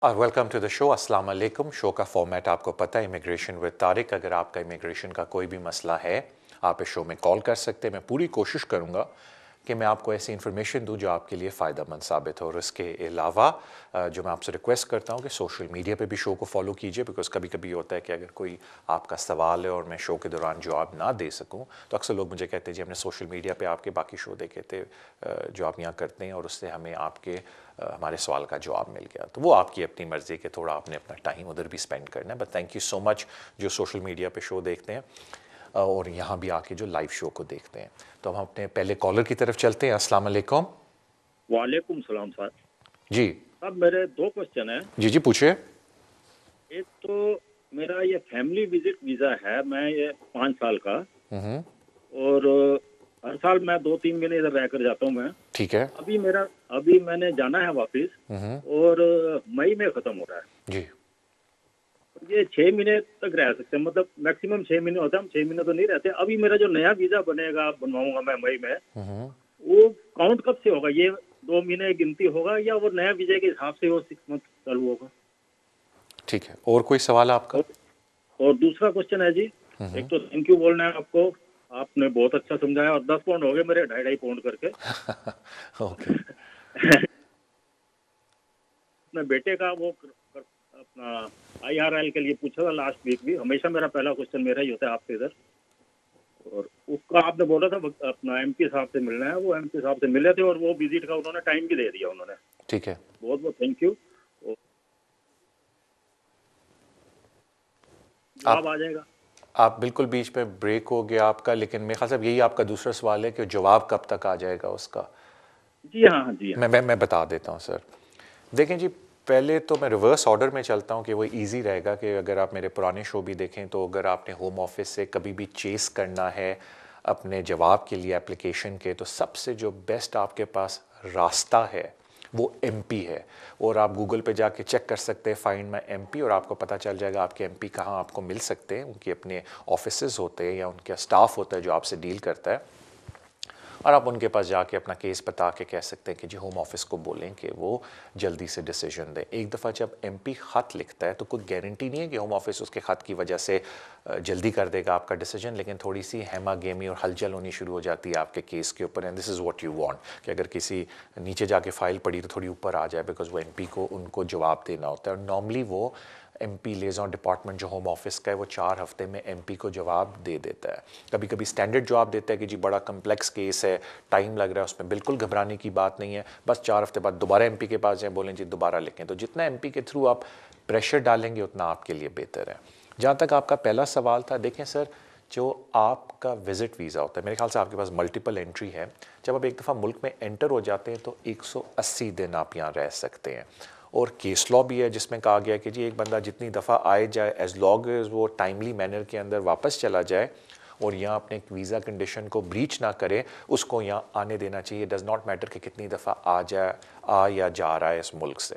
Welcome to the show. अस्सलाम वालेकुम। Show का फॉर्मेट आपको पता है, इमिग्रेशन विद तारिक। अगर आपका इमिग्रेशन का कोई भी मसला है, आप इस शो में कॉल कर सकते हैं। मैं पूरी कोशिश करूँगा कि मैं आपको ऐसी इन्फॉर्मेशन दूं जो आपके लिए फ़ायदेमंद साबित हो। और इसके अलावा जो मैं आपसे रिक्वेस्ट करता हूं कि सोशल मीडिया पे भी शो को फॉलो कीजिए, बिकॉज़ कभी कभी होता है कि अगर कोई आपका सवाल है और मैं शो के दौरान जवाब ना दे सकूं, तो अक्सर लोग मुझे कहते हैं जी हमने सोशल मीडिया पे आपके बाकी शो देखे थे जो आप यहाँ करते हैं, और उससे हमें आपके हमारे सवाल का जवाब मिल गया। तो वो आपकी अपनी मर्ज़ी कि थोड़ा आपने अपना टाइम उधर भी स्पेंड करना है। But thank you so much जो सोशल मीडिया पे शो देखते हैं और यहाँ भी आके जो लाइव शो को देखते हैं। तो हम अपने पहले कॉलर की तरफ चलते हैं। अस्सलाम वालेकुम। वालेकुम सलाम सर। जी अब मेरे दो क्वेश्चन है। जी जी पूछिए। एक तो मेरा ये फैमिली विजिट वीज़ा है, मैं ये 5 साल का, और हर साल मैं 2-3 महीने इधर रहकर जाता हूँ मैं। ठीक है अभी मैंने जाना है वापस, और मई में ख़त्म हो रहा है जी। ये 6 महीने तक रह सकते हैं, मतलब मैक्सिमम 6 महीने होता है। हम 6 महीने तो नहीं रहते। अभी मेरा जो नया वीज़ा बनेगा, बनवाऊंगा मैं मई में, वो काउंट कब से होगा? ये 2 महीने गिनती होगा या वो नया वीज़ा के हिसाब से वो 6 मंथ चालू होगा? ठीक है, और कोई सवाल आपका? और दूसरा क्वेश्चन है जी, एक तो थैंक यू बोलना है आपको, आपने बहुत अच्छा समझाया, और 10 पाउंड हो गए मेरे, 2.5 पाउंड करके। ओके। अपने बेटे का वो अपना IRL के लिए पूछा था लास्ट वीक भी। हमेशा मेरा पहला क्वेश्चन मेरा ही होता है आपसे इधर, और उसका आपने बोला था अपना MP साहब से मिलना है। वो MP साहब से मिले थे, और वो विजिट का उन्होंने टाइम भी दे दिया उन्होंने। ठीक है, बहुत बहुत थैंक यू। जवाब आ जाएगा? आप बिल्कुल बीच में ब्रेक हो गया आपका, लेकिन मेरे ख्याल से यही आपका दूसरा सवाल है कि जवाब कब तक आ जाएगा उसका। जी हाँ, जी हाँ। मैं बता देता हूँ सर। देखें जी, पहले तो मैं रिवर्स ऑर्डर में चलता हूँ कि वो इजी रहेगा कि अगर आप मेरे पुराने शो भी देखें तो अगर आपने होम ऑफिस से कभी भी चेस करना है अपने जवाब के लिए एप्लीकेशन के, तो सबसे जो बेस्ट आपके पास रास्ता है वो MP है। और आप गूगल पे जाके चेक कर सकते हैं फाइंड माई MP, और आपको पता चल जाएगा आपके MP कहाँ आपको मिल सकते हैं। उनके अपने ऑफिसेज होते हैं या उनका स्टाफ होता है जो आपसे डील करता है, और आप उनके पास जाके अपना केस बता के कह सकते हैं कि जी होम ऑफिस को बोलें कि वो जल्दी से डिसीजन दें। एक दफ़ा जब MP ख़त लिखता है तो कोई गारंटी नहीं है कि होम ऑफिस उसके ख़त की वजह से जल्दी कर देगा आपका डिसीजन, लेकिन थोड़ी सी हेमा गेमी और हलचल होनी शुरू हो जाती है आपके केस के ऊपर। And this is what you want कि अगर किसी नीचे जाके फाइल पड़ी तो थोड़ी ऊपर आ जाए, बिकॉज वो MP को उनको जवाब देना होता है। और नॉर्मली वो MP लिएज़ॉन डिपार्टमेंट जो होम ऑफिस का है वो 4 हफ्ते में MP को जवाब दे देता है। कभी कभी स्टैंडर्ड जवाब देता है कि जी बड़ा कम्प्लेक्स केस है, टाइम लग रहा है, उसमें बिल्कुल घबराने की बात नहीं है, बस 4 हफ्ते बाद दोबारा MP के पास जाएं, बोलें जी दोबारा लिखें। तो जितना MP के थ्रू आप प्रेशर डालेंगे उतना आपके लिए बेहतर है। जहाँ तक आपका पहला सवाल था, देखें सर, जो आपका विज़िट वीज़ा होता है, मेरे ख्याल से आपके पास मल्टीपल एंट्री है। जब आप एक दफ़ा मुल्क में एंटर हो जाते हैं तो 180 दिन आप यहाँ रह सकते हैं। और केस लॉ भी है जिसमें कहा गया कि जी एक बंदा जितनी दफ़ा आए जाए, एज लॉन्ग एज वो टाइमली मैनर के अंदर वापस चला जाए और यहाँ अपने वीज़ा कंडीशन को ब्रीच ना करे, उसको यहाँ आने देना चाहिए। डज़ नॉट मैटर कि कितनी दफ़ा आ या जा रहा है इस मुल्क से।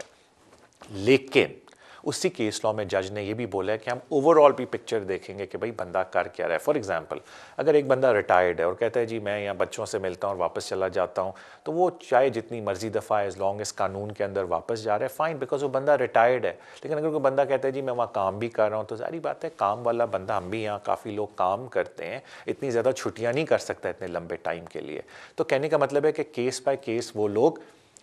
लेकिन उसी केस लॉ में जज ने यह भी बोला है कि हम ओवरऑल भी पिक्चर देखेंगे कि भाई बंदा कर क्या रहा है। फॉर एग्जांपल, अगर एक बंदा रिटायर्ड है और कहता है जी मैं यहाँ बच्चों से मिलता हूँ और वापस चला जाता हूँ, तो वो चाहे जितनी मर्जी दफ़ा एज लॉन्ग इस कानून के अंदर वापस जा रहा है, फाइन, बिकॉज वो बंदा रिटायर्ड है। लेकिन अगर कोई बंदा कहता है जी मैं वहाँ काम भी कर रहा हूँ, तो सारी बात है, काम वाला बंदा, हम भी यहाँ काफ़ी लोग काम करते हैं, इतनी ज़्यादा छुट्टियाँ नहीं कर सकता इतने लंबे टाइम के लिए। तो कहने का मतलब है कि केस बाय केस वो लोग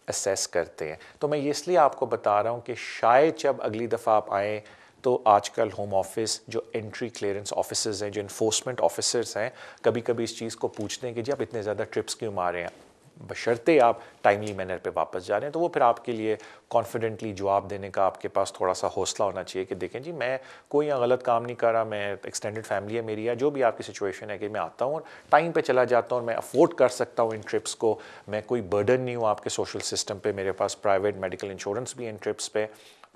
असेस करते हैं। तो मैं ये इसलिए आपको बता रहा हूँ कि शायद जब अगली दफ़ा आप आएँ तो आजकल होम ऑफिस जो एंट्री क्लियरेंस ऑफिसर्स हैं, जो इन्फोर्समेंट ऑफिसर्स हैं, कभी कभी इस चीज़ को पूछते हैं कि जी आप इतने ज़्यादा ट्रिप्स क्यों मार रहे हैं, बशर्ते आप टाइमली मैनर पे वापस जा रहे हैं। तो वो फिर आपके लिए कॉन्फिडेंटली जवाब देने का आपके पास थोड़ा सा हौसला होना चाहिए कि देखें जी मैं कोई यहाँ गलत काम नहीं कर रहा, मैं एक्सटेंडेड फैमिली है मेरी, या जो भी आपकी सिचुएशन है कि मैं आता हूँ और टाइम पे चला जाता हूँ और मैं अफोर्ड कर सकता हूँ इन ट्रिप्स को, मैं कोई बर्डन नहीं हूँ आपके सोशल सिस्टम पे, मेरे पास प्राइवेट मेडिकल इंश्योरेंस भी इन ट्रिप्स पे।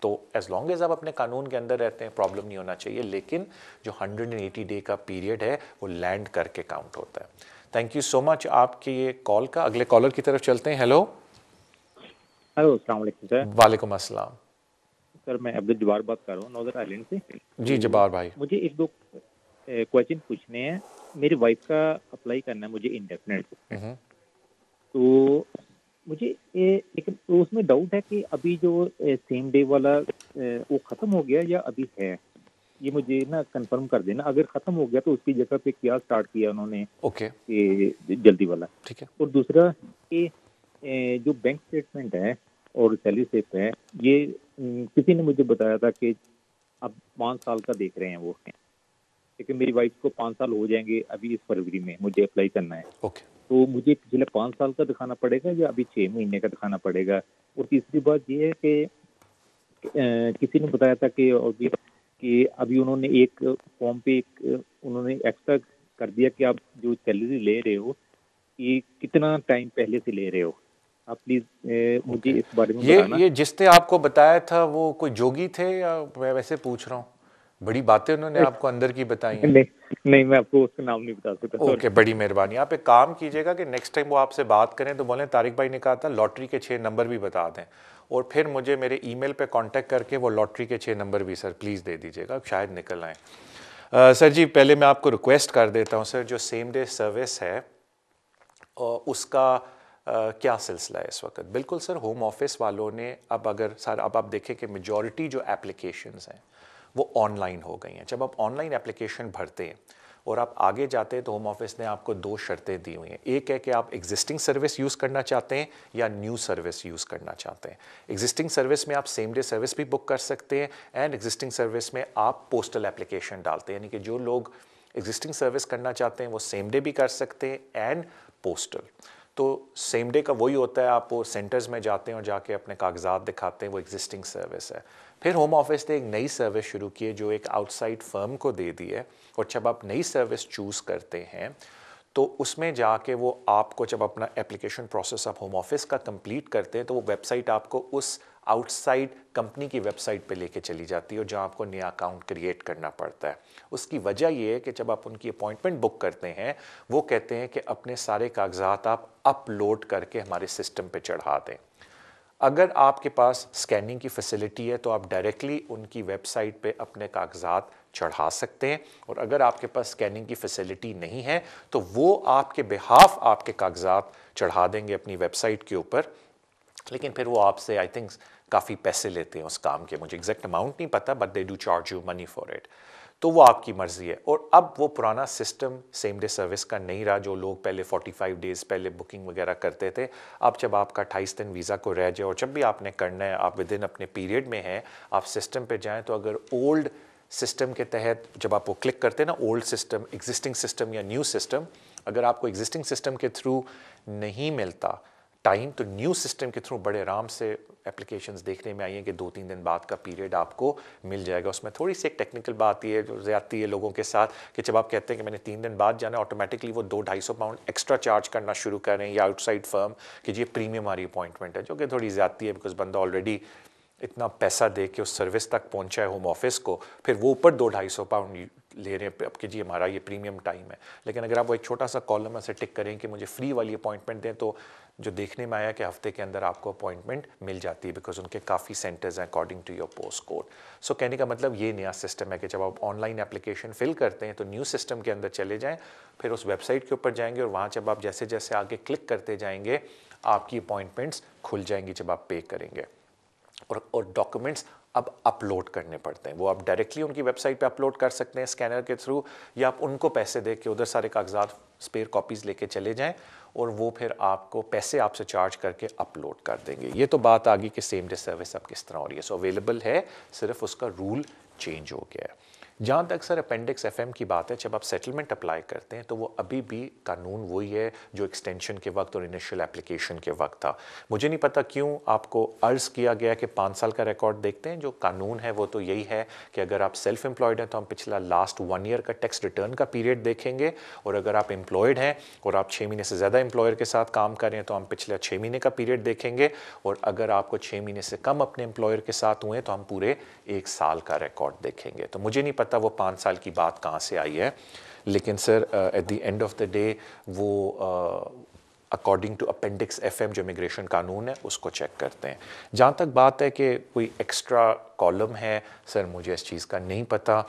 तो एज लॉन्ग एज आप अपने कानून के अंदर रहते हैं प्रॉब्लम नहीं होना चाहिए। लेकिन जो 180 डे का पीरियड है वो लैंड करके काउंट होता है। थैंक यू सो मच आपके ये कॉल का। अगले कॉलर की तरफ चलते हैं। हेलो। हेलो, अस्सलाम वालेकुम सर। वालेकुम अस्सलाम। सर मैं अब्दुल जब्बार बात कर रहा हूँ नॉर्दर्न आइलैंड से। जी तो जब्बार भाई। मुझे एक दो क्वेश्चन पूछने हैं। मेरी वाइफ का अप्लाई करना है मुझे इंडेफिनेट। तो मुझे एक तो उसमें डाउट है कि अभी जो सेम डे वाला वो खत्म हो गया या अभी है? ये मुझे ना कंफर्म कर देना। अगर खत्म हो गया तो उसकी जगह पे क्या स्टार्ट किया उन्होंने, ओके, कि जल्दी वाला। ठीक है। और दूसरा कि जो बैंक स्टेटमेंट है और सैलरी स्लिप है, ये किसी ने मुझे बताया था कि अब 5 साल का देख रहे हैं वो, क्योंकि मेरी वाइफ को 5 साल हो जाएंगे अभी इस फरवरी में, मुझे अप्लाई करना है। ओके, तो मुझे पिछले 5 साल का दिखाना पड़ेगा या अभी 6 महीने का दिखाना पड़ेगा? और तीसरी बात ये है कि किसी ने बताया था कि अभी उन्होंने एक फॉर्म पे एक उन्होंने एक्स्ट्रा कर दिया कि आप जो सैलरी ले रहे हो, ये कितना टाइम पहले से ले रहे हो। आप प्लीज मुझे ओके। इस बारे में ये बताना। ये जिसने आपको बताया था वो कोई जोगी थे या मैं वैसे पूछ रहा हूँ? बड़ी बातें उन्होंने आपको अंदर की बताई हैं। नहीं, नहीं, मैं आपको उसका नाम नहीं बता सकता, ओके, सॉरी। बड़ी मेहरबानी। आप एक काम कीजिएगा कि नेक्स्ट टाइम वो आपसे बात करें तो बोलें तारिक भाई ने कहा था लॉटरी के 6 नंबर भी बता दें, और फिर मुझे मेरे ईमेल पे कांटेक्ट करके वो लॉटरी के 6 नंबर भी सर प्लीज़ दे दीजिएगा, शायद निकल आए। सर जी, पहले मैं आपको रिक्वेस्ट कर देता हूँ सर, जो सेम डे सर्विस है उसका क्या सिलसिला है इस वक्त? बिल्कुल सर, होम ऑफिस वालों ने अब आप देखें कि मेजॉरिटी जो एप्लीकेशंस हैं वो ऑनलाइन हो गई हैं। जब आप ऑनलाइन एप्लीकेशन भरते हैं और आप आगे जाते हैं तो होम ऑफिस ने आपको 2 शर्तें दी हुई हैं। एक है कि आप एग्जिस्टिंग सर्विस यूज़ करना चाहते हैं या न्यू सर्विस यूज़ करना चाहते हैं। एग्जिस्टिंग सर्विस में आप सेम डे सर्विस भी बुक कर सकते हैं, एंड एग्जिस्टिंग सर्विस में आप पोस्टल एप्लीकेशन डालते हैं, यानी कि जो लोग एग्जिस्टिंग सर्विस करना चाहते हैं वो सेम डे भी कर सकते हैं एंड पोस्टल। तो सेम डे का वही होता है, आप वो सेंटर्स में जाते हैं और जाके अपने कागजात दिखाते हैं, वो एग्जिस्टिंग सर्विस है। फिर होम ऑफिस ने एक नई सर्विस शुरू की है जो एक आउटसाइड फर्म को दे दी है, और जब आप नई सर्विस चूज़ करते हैं तो उसमें जाके वो आपको, जब अपना एप्लीकेशन प्रोसेस आप होम ऑफिस का कंप्लीट करते हैं तो वो वेबसाइट आपको उस आउटसाइड कंपनी की वेबसाइट पे लेके चली जाती है, और जहाँ आपको नया अकाउंट क्रिएट करना पड़ता है। उसकी वजह ये है कि जब आप उनकी अपॉइंटमेंट बुक करते हैं वो कहते हैं कि अपने सारे कागजात आप अपलोड करके हमारे सिस्टम पे चढ़ा दें। अगर आपके पास स्कैनिंग की फैसिलिटी है तो आप डायरेक्टली उनकी वेबसाइट पे अपने कागजात चढ़ा सकते हैं, और अगर आपके पास स्कैनिंग की फैसिलिटी नहीं है तो वो आपके बिहाफ आपके कागजात चढ़ा देंगे अपनी वेबसाइट के ऊपर, लेकिन फिर वो आपसे आई थिंक काफ़ी पैसे लेते हैं उस काम के। मुझे एग्जैक्ट अमाउंट नहीं पता, but they do charge you money for it. तो वो आपकी मर्ज़ी है। और अब वो पुराना सिस्टम सेम डे सर्विस का नहीं रहा, जो लोग पहले 45 डेज़ पहले बुकिंग वगैरह करते थे। अब जब आपका 28 दिन वीज़ा को रह जाए और जब भी आपने करना है आप विद इन अपने पीरियड में हैं, आप सिस्टम पे जाएं, तो अगर ओल्ड सिस्टम के तहत जब आप वो क्लिक करते हैं ना, ओल्ड सिस्टम, एग्जिस्टिंग सिस्टम या न्यू सिस्टम, अगर आपको एग्जिस्टिंग सिस्टम के थ्रू नहीं मिलता टाइम तो न्यू सिस्टम के थ्रू बड़े आराम से एप्लीकेशंस देखने में आई हैं कि 2-3 दिन बाद का पीरियड आपको मिल जाएगा। उसमें थोड़ी सी एक टेक्निकल बात ये जो ज़्यादती है लोगों के साथ कि जब आप कहते हैं कि मैंने 3 दिन बाद जाना है, ऑटोमेटिकली वो 200-250 पाउंड एक्स्ट्रा चार्ज करना शुरू करें या आउटसाइड फर्म कि ये प्रीमियम वाली अपॉइंटमेंट है, जो कि थोड़ी ज़्यादती है, बिकॉज बंदा ऑलरेडी इतना पैसा दे के उस सर्विस तक पहुंचा है होम ऑफिस को, फिर वो ऊपर 200-250 पाउंड ले रहे हैं अब कि जी हमारा ये प्रीमियम टाइम है। लेकिन अगर आप वो एक छोटा सा कॉलम ऐसे टिक करें कि मुझे फ्री वाली अपॉइंटमेंट दें, तो जो देखने में आया कि हफ्ते के अंदर आपको अपॉइंटमेंट मिल जाती है, बिकॉज उनके काफ़ी सेंटर्स हैं according to your post code. So कहने का मतलब ये नया सिस्टम है कि जब आप ऑनलाइन एप्लीकेशन फिल करते हैं तो न्यू सिस्टम के अंदर चले जाएँ, फिर उस वेबसाइट के ऊपर जाएंगे और वहाँ जब आप जैसे जैसे आगे क्लिक करते जाएंगे आपकी अपॉइंटमेंट्स खुल जाएंगी जब आप पे करेंगे। और डॉक्यूमेंट्स अब अपलोड करने पड़ते हैं, वो आप डायरेक्टली उनकी वेबसाइट पे अपलोड कर सकते हैं स्कैनर के थ्रू, या आप उनको पैसे दे के उधर सारे कागजात स्पेयर कॉपीज़ लेके चले जाएं और वो फिर आपको पैसे आपसे चार्ज करके अपलोड कर देंगे। ये तो बात आ गई कि सेम डे सर्विस अब किस तरह हो रही है। सो अवेलेबल है, सिर्फ उसका रूल चेंज हो गया है। जहाँ तक सर अपेंडिक्स एफएम की बात है, जब आप सेटलमेंट अप्लाई करते हैं तो वो अभी भी कानून वही है जो एक्सटेंशन के वक्त और इनिशियल एप्लीकेशन के वक्त था। मुझे नहीं पता क्यों आपको अर्ज़ किया गया कि 5 साल का रिकॉर्ड देखते हैं। जो कानून है वो तो यही है कि अगर आप सेल्फ एम्प्लॉयड हैं तो हम पिछला लास्ट 1 ईयर का टैक्स रिटर्न का पीरियड देखेंगे, और अगर आप एम्प्लॉयड हैं और आप 6 महीने से ज़्यादा एम्प्लॉयर के साथ काम कर रहे हैं तो हम पिछले 6 महीने का पीरियड देखेंगे, और अगर आपको 6 महीने से कम अपने एम्प्लॉयर के साथ हुए तो हम पूरे 1 साल का रिकॉर्ड देखेंगे। तो मुझे नहीं पता वो 5 साल की बात कहाँ से आई है, लेकिन sir at the end of the day वो अकॉर्डिंग टू अपेंडिक्स एफएम जो इमिग्रेशन कानून है उसको चेक करते हैं। जहाँ तक बात है कि कोई एक्स्ट्रा कॉलम है, सर मुझे इस चीज़ का नहीं पता।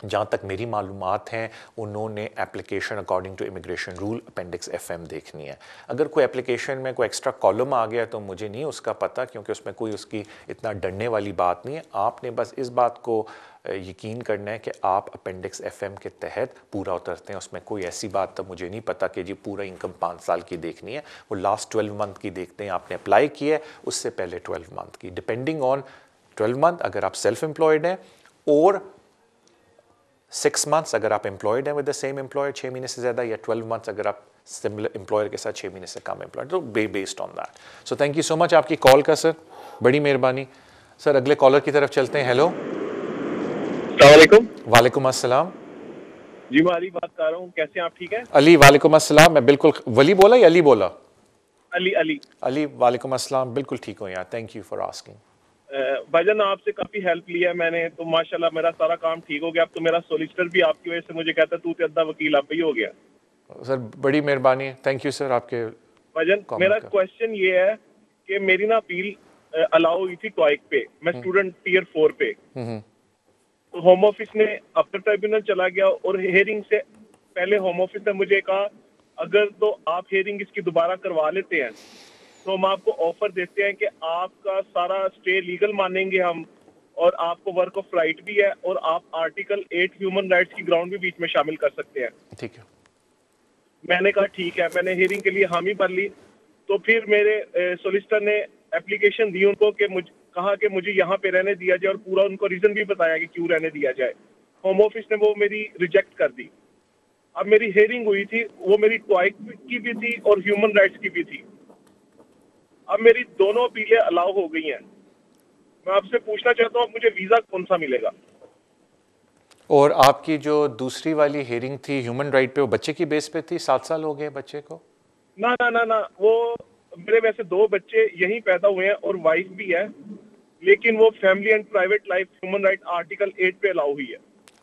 जहाँ तक मेरी मालूमात हैं उन्होंने application according to immigration rule appendix FM देखनी है। अगर कोई एप्लीकेशन में कोई एक्स्ट्रा कॉलम आ गया तो मुझे नहीं उसका पता, क्योंकि उसमें कोई उसकी इतना डरने वाली बात नहीं है। आपने बस इस बात को यकीन करना है कि आप अपेंडिक्स FM के तहत पूरा उतरते हैं। उसमें कोई ऐसी बात तो मुझे नहीं पता कि जी पूरा इनकम 5 साल की देखनी है, वो लास्ट 12 मंथ की देखते हैं। आपने अप्लाई किया है उससे पहले 12 मंथ की, डिपेंडिंग ऑन 12 मंथ अगर आप सेल्फ एम्प्लॉयड हैं, और 6 मंथ्स अगर आप एम्प्लॉयड हैं विद द सेम एम्प्लॉयर 6 महीने से ज़्यादा, या 12 मंथ्स अगर आप सिमिलर एम्प्लॉयर के साथ 6 महीने से कम एम्प्लॉयड, तो based on that. So thank you so much आपकी कॉल का सर, बड़ी मेहरबानी सर। अगले कॉलर की तरफ चलते हैं। हेलो, अस्सलाम वालेकुम अस्सलाम। जी, मैं अली बात कर रहा हूँ, कैसे हैं आप? ठीक है अली, वालेकुम अस्सलाम। मैं बिल्कुल, वली बोला या अली बोला? अली अली अली, वालेकुम अस्सलाम, बिल्कुल ठीक हो यार, थैंक यू फॉर आस्किंग। भाईजान आपसे काफी हेल्प लिया है मैंने, तो माशाल्लाह मेरा सारा काम ठीक हो गया। अब तो मेरा सोलिसिटर भी आपकी वजह से मुझे कहता तू तो अद्धा वकील आप ही हो गया। सर बड़ी मेहरबानी, थैंक यू सर आपके। भाईजान मेरा क्वेश्चन ये है कि मेरी ना अपील अलाउ हुई थी टॉइक पे, मैं स्टूडेंट टियर 4 पे, तो होम ऑफिस ने अपर ट्राइब्यूनल चला गया और हियरिंग से पहले होम ऑफिस ने मुझे कहा अगर तो आप हियरिंग इसकी दोबारा करवा लेते हैं तो हम आपको ऑफर देते हैं कि आपका सारा स्टे लीगल मानेंगे हम, और आपको वर्क ऑफ राइट भी है, और आप आर्टिकल 8 ह्यूमन राइट्स की ग्राउंड भी बीच में शामिल कर सकते हैं। ठीक है, मैंने कहा ठीक है, मैंने हियरिंग के लिए हामी भर ली। तो फिर मेरे सोलिसिटर ने एप्लीकेशन दी उनको कि कहा कि मुझे यहाँ पे रहने दिया जाए, और पूरा उनको रीजन भी बताया कि क्यों रहने दिया जाए। होम ऑफिस ने वो मेरी रिजेक्ट कर दी। अब मेरी हियरिंग हुई थी, वो मेरी टॉइक की भी थी और ह्यूमन राइट्स की भी थी। अब मेरी दोनों अपीलें अलाउ हो गई हैं। मैं आपसे पूछना चाहता हूँ मुझे वीजा कौन सा मिलेगा? और आपकी जो दूसरी वाली हियरिंग थी ह्यूमन राइट पे, वो बच्चे की बेस पे थी? 7 साल हो गए बच्चे को? ना ना ना ना, वो मेरे वैसे 2 बच्चे यहीं पैदा हुए हैं और वाइफ भी है, लेकिन वो family and private life human right article 8 पे अलाउ हुई है।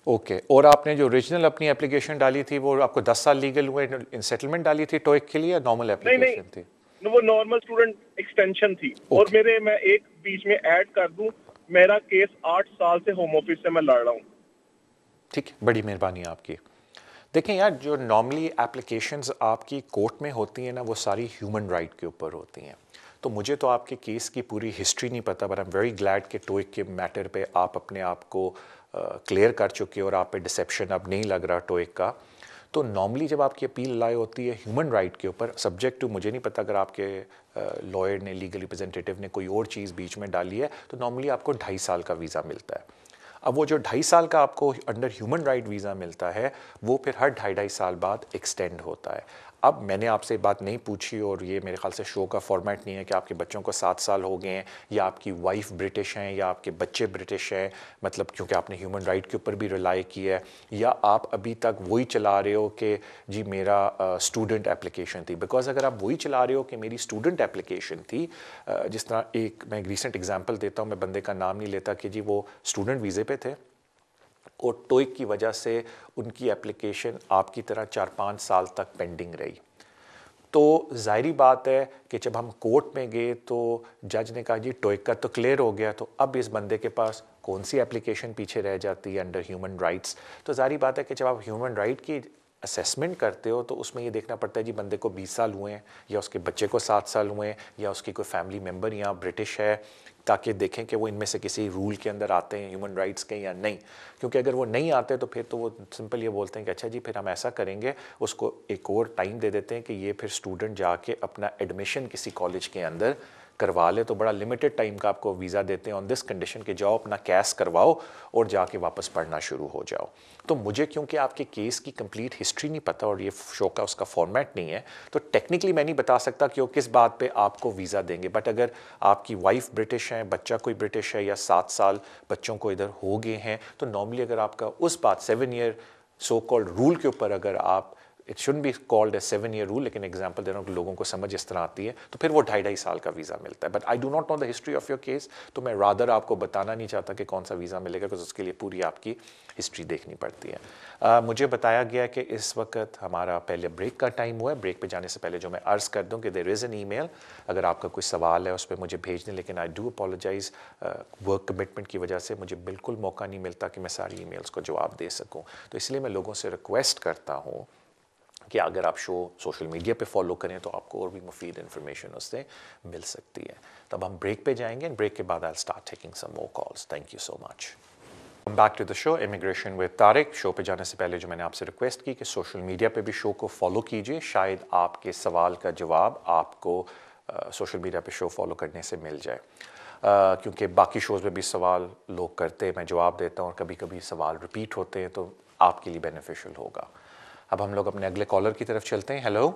ओके, और आपने जो ओरिजिनल अपनी एप्लीकेशन डाली थी वो आपको 10 साल लीगल हुए इन सेटलमेंट डाली थी टोइक के लिए, या नॉर्मल एप्लीकेशन थी? वो नॉर्मल स्टूडेंट एक्सटेंशन थी। और मैं एक बीच में ऐड कर दूं, मेरा केस 8 साल से होम ऑफिस से मैं लड़ रहा हूँ। ठीक है, बड़ी मेहरबानी आपकी। देखें यार, जो नॉर्मली एप्लीकेशंस आपकी कोर्ट में होती हैं ना, वो सारी ह्यूमन राइट के ऊपर होती हैं। तो मुझे तो आपके केस की पूरी हिस्ट्री नहीं पता, but I am very glad कि टोइक के मैटर पे आप अपने आप को क्लियर कर चुके हो और आप पे डिसेप्शन अब नहीं लग रहा टोइक का। तो नॉर्मली जब आपकी अपील लाई होती है ह्यूमन राइट के ऊपर, सब्जेक्ट टू, मुझे नहीं पता अगर आपके लॉयर ने, लीगल रिप्रेजेंटेटिव ने कोई और चीज़ बीच में डाली है, तो नॉर्मली आपको 2.5 साल का वीज़ा मिलता है। अब वो जो 2.5 साल का आपको अंडर ह्यूमन राइट वीज़ा मिलता है, वो फिर हर 2.5 साल बाद एक्सटेंड होता है। अब मैंने आपसे बात नहीं पूछी, और ये मेरे ख्याल से शो का फॉर्मेट नहीं है कि आपके बच्चों को 7 साल हो गए हैं, या आपकी वाइफ ब्रिटिश हैं, या आपके बच्चे ब्रिटिश हैं, मतलब क्योंकि आपने ह्यूमन राइट के ऊपर भी रिलाई किया है, या आप अभी तक वही चला रहे हो कि जी मेरा स्टूडेंट एप्लीकेशन थी। बिकॉज अगर आप वही चला रहे हो कि मेरी स्टूडेंट एप्लीकेशन थी, जिस तरह एक मैं एक रिसेंट एग्जाम्पल देता हूँ, मैं बंदे का नाम नहीं लेता, कि जी वो स्टूडेंट वीज़े पे थे और टोइक की वजह से उनकी एप्लीकेशन आपकी तरह 4-5 साल तक पेंडिंग रही। तो जाहिर बात है कि जब हम कोर्ट में गए तो जज ने कहा जी टोइक का तो क्लियर हो गया, तो अब इस बंदे के पास कौन सी एप्लीकेशन पीछे रह जाती है अंडर ह्यूमन राइट्स। तो जाहिर बात है कि जब आप ह्यूमन राइट की असेसमेंट करते हो तो उसमें ये देखना पड़ता है जी बंदे को 20 साल हुए हैं, या उसके बच्चे को 7 साल हुए हैं, या उसकी कोई फैमिली मेम्बर यहाँ ब्रिटिश है, ताकि देखें कि वो इनमें से किसी रूल के अंदर आते हैं ह्यूमन राइट्स के या नहीं। क्योंकि अगर वो नहीं आते तो फिर तो वो सिंपल ये बोलते हैं कि अच्छा जी फिर हम ऐसा करेंगे, उसको एक और टाइम दे देते हैं कि ये फिर स्टूडेंट जाके अपना एडमिशन किसी कॉलेज के अंदर करवा ले, तो बड़ा लिमिटेड टाइम का आपको वीज़ा देते हैं ऑन दिस कंडीशन कि जाओ अपना कैश करवाओ और जाके वापस पढ़ना शुरू हो जाओ। तो मुझे क्योंकि आपके केस की कंप्लीट हिस्ट्री नहीं पता और ये शो का उसका फॉर्मेट नहीं है, तो टेक्निकली मैं नहीं बता सकता कि वो किस बात पे आपको वीज़ा देंगे। बट अगर आपकी वाइफ ब्रिटिश है, बच्चा कोई ब्रिटिश है, या 7 साल बच्चों को इधर हो गए हैं, तो नॉर्मली अगर आपका उस बात 7 ईयर सो कॉल्ड रूल के ऊपर अगर आप it shouldn't be called a 7-year rule, लेकिन एग्जांपल दे रहा हूँ कि लोगों को समझ इस तरह आती है, तो फिर वो 2.5 साल का वीज़ा मिलता है। But I do not know the history of your case, तो मैं रादर आपको बताना नहीं चाहता कि कौन सा वीज़ा मिलेगा, बिकॉज उसके लिए पूरी आपकी हिस्ट्री देखनी पड़ती है। मुझे बताया गया कि इस वक्त हमारा पहले ब्रेक का टाइम हुआ है। ब्रेक पे जाने से पहले जो मैं अर्ज़ कर दूं कि देयर इज़ एन ईमेल, अगर आपका कोई सवाल है उस पर मुझे भेज दें, लेकिन I do apologise, work commitment की वजह से मुझे बिल्कुल मौका नहीं मिलता कि मैं सारी ईमेल्स को जवाब दे सकूं। तो इसलिए मैं लोगों से रिक्वेस्ट करता हूं कि अगर आप शो सोशल मीडिया पे फॉलो करें तो आपको और भी मुफीद इन्फॉर्मेशन उससे मिल सकती है। तब हम ब्रेक पे जाएंगे, ब्रेक के बाद I will start taking some more calls. Thank you so much. Back to the show, immigration with Tariq. Show पे जाने से पहले जो मैंने आपसे रिक्वेस्ट की कि सोशल मीडिया पे भी शो को फॉलो कीजिए, शायद आपके सवाल का जवाब आपको सोशल मीडिया पे शो फॉलो करने से मिल जाए, क्योंकि बाकी शोज़ में भी सवाल लोग करते हैं, मैं जवाब देता हूँ और कभी कभी सवाल रिपीट होते हैं, तो आपके लिए बेनिफिशियल होगा। अब हम लोग अपने अगले कॉलर की तरफ चलते हैं। हेलो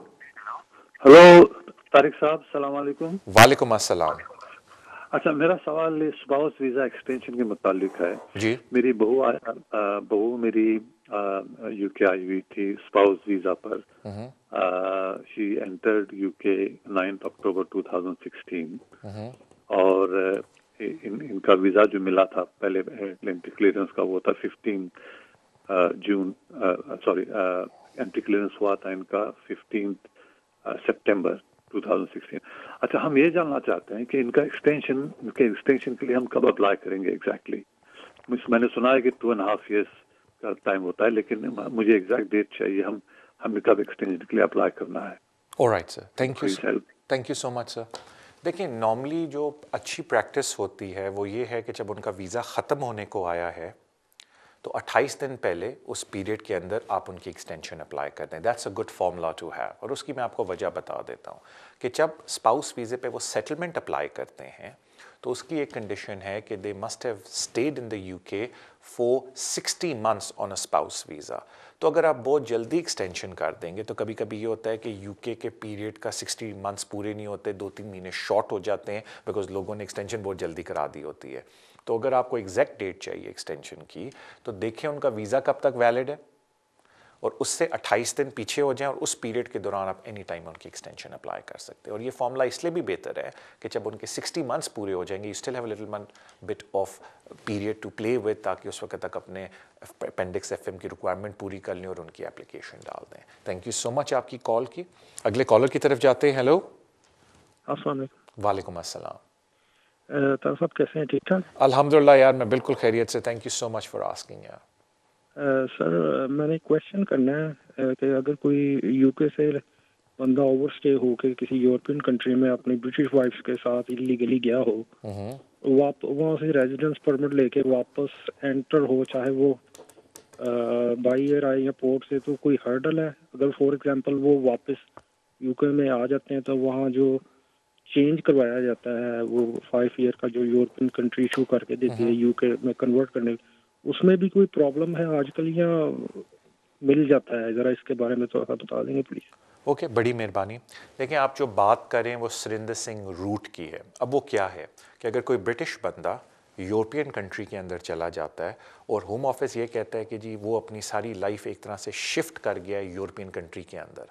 हेलो तारिक साहब, सलाम वालेकुम। वालेकुम अस्सलाम। अच्छा, मेरा सवाल स्पाउस वीजा एक्सटेंशन के मुतालिक है जी। मेरी बहू मेरी यूके आई हुई थी स्पाउस वीजा पर। शी एंटर्ड यूके 9 अक्टूबर 2016 और इनका वीजा जो मिला था पहले एंट्री क्लियरेंस का वो था 15 जून, सॉरी एंट्री क्लियरेंस हुआ था इनका 15 सितंबर 2016। अच्छा, हम ये जानना चाहते हैं कि इनका एक्सटेंशन के लिए हम कब अप्लाई करेंगे एग्जैक्टली? मैंने सुना है कि 2.5 years का टाइम होता है, लेकिन मुझे एग्जैक्ट डेट चाहिए, हमें कब एक्सटेंशन के लिए अप्लाई करना है। Alright sir, thank you so much sir. देखिए, नॉर्मली जो अच्छी प्रैक्टिस होती है वो ये है कि जब उनका वीज़ा ख़त्म होने को आया है तो 28 दिन पहले उस पीरियड के अंदर आप उनकी एक्सटेंशन अप्लाई कर दें। That's a good formula to have. और उसकी मैं आपको वजह बता देता हूँ कि जब स्पाउस वीज़े पे वो सेटलमेंट अप्लाई करते हैं तो उसकी एक कंडीशन है कि they must have stayed in the UK for 60 months on a spouse visa. तो अगर आप बहुत जल्दी एक्सटेंशन कर देंगे तो कभी कभी ये होता है कि यूके के पीरियड का 60 months पूरे नहीं होते, 2-3 महीने शॉर्ट हो जाते हैं, बिकॉज लोगों ने एक्सटेंशन बहुत जल्दी करा दी होती है। तो अगर आपको एग्जैक्ट डेट चाहिए एक्सटेंशन की तो देखिए उनका वीज़ा कब तक वैलिड है और उससे 28 दिन पीछे हो जाएं और उस पीरियड के दौरान आप एनी टाइम उनकी एक्सटेंशन अप्लाई कर सकते हैं। और ये फॉर्मूला इसलिए भी बेहतर है कि जब उनके 60 months पूरे हो जाएंगे, you still have a little bit of period to play with, ताकि उस वक्त तक अपने अपेंडिक्स FM की रिक्वायरमेंट पूरी कर लें और उनकी एप्लीकेशन डाल दें। थैंक यू सो मच आपकी कॉल की। अगले कॉलर की तरफ जाते हैं। हेलो, अस्सलाम वालेकुम। वालेकुम अस्सलाम। तार साहब कैसे हैं? ठीक ठाक अल्हम्दुलिल्लाह यार, मैं बिल्कुल खैरियत से। Thank you so much for asking यार। सर, मैंने क्वेश्चन करना है कि अगर कोई यूके से बंदा ओवरस्टे हो के किसी यूरोपियन कंट्री में अपनी ब्रिटिश वाइफ के साथ इलीगली गया हो, वहाँ से रेजिडेंस परमिट लेके वापस एंटर हो, चाहे वो बाई एयर आए या पोर्ट से, तो कोई हर्डल है? अगर फॉर एग्जांपल वो वापस यूके में आ जाते हैं तो वहाँ जो चेंज करवाया जाता है वो 5 year का जो यूरोपियन कंट्री इशू करके देती है यूके में कन्वर्ट करने, उसमें भी कोई प्रॉब्लम है आजकल या मिल जाता है? ज़रा इसके बारे में थोड़ा बता देंगे प्लीज़। ओके, बड़ी मेहरबानी। देखिए, आप जो बात करें वो सुरिंदर सिंह रूट की है। अब वो क्या है कि अगर कोई ब्रिटिश बंदा यूरोपियन कंट्री के अंदर चला जाता है और होम ऑफिस ये कहता है कि जी वो अपनी सारी लाइफ एक तरह से शिफ्ट कर गया है यूरोपियन कंट्री के अंदर,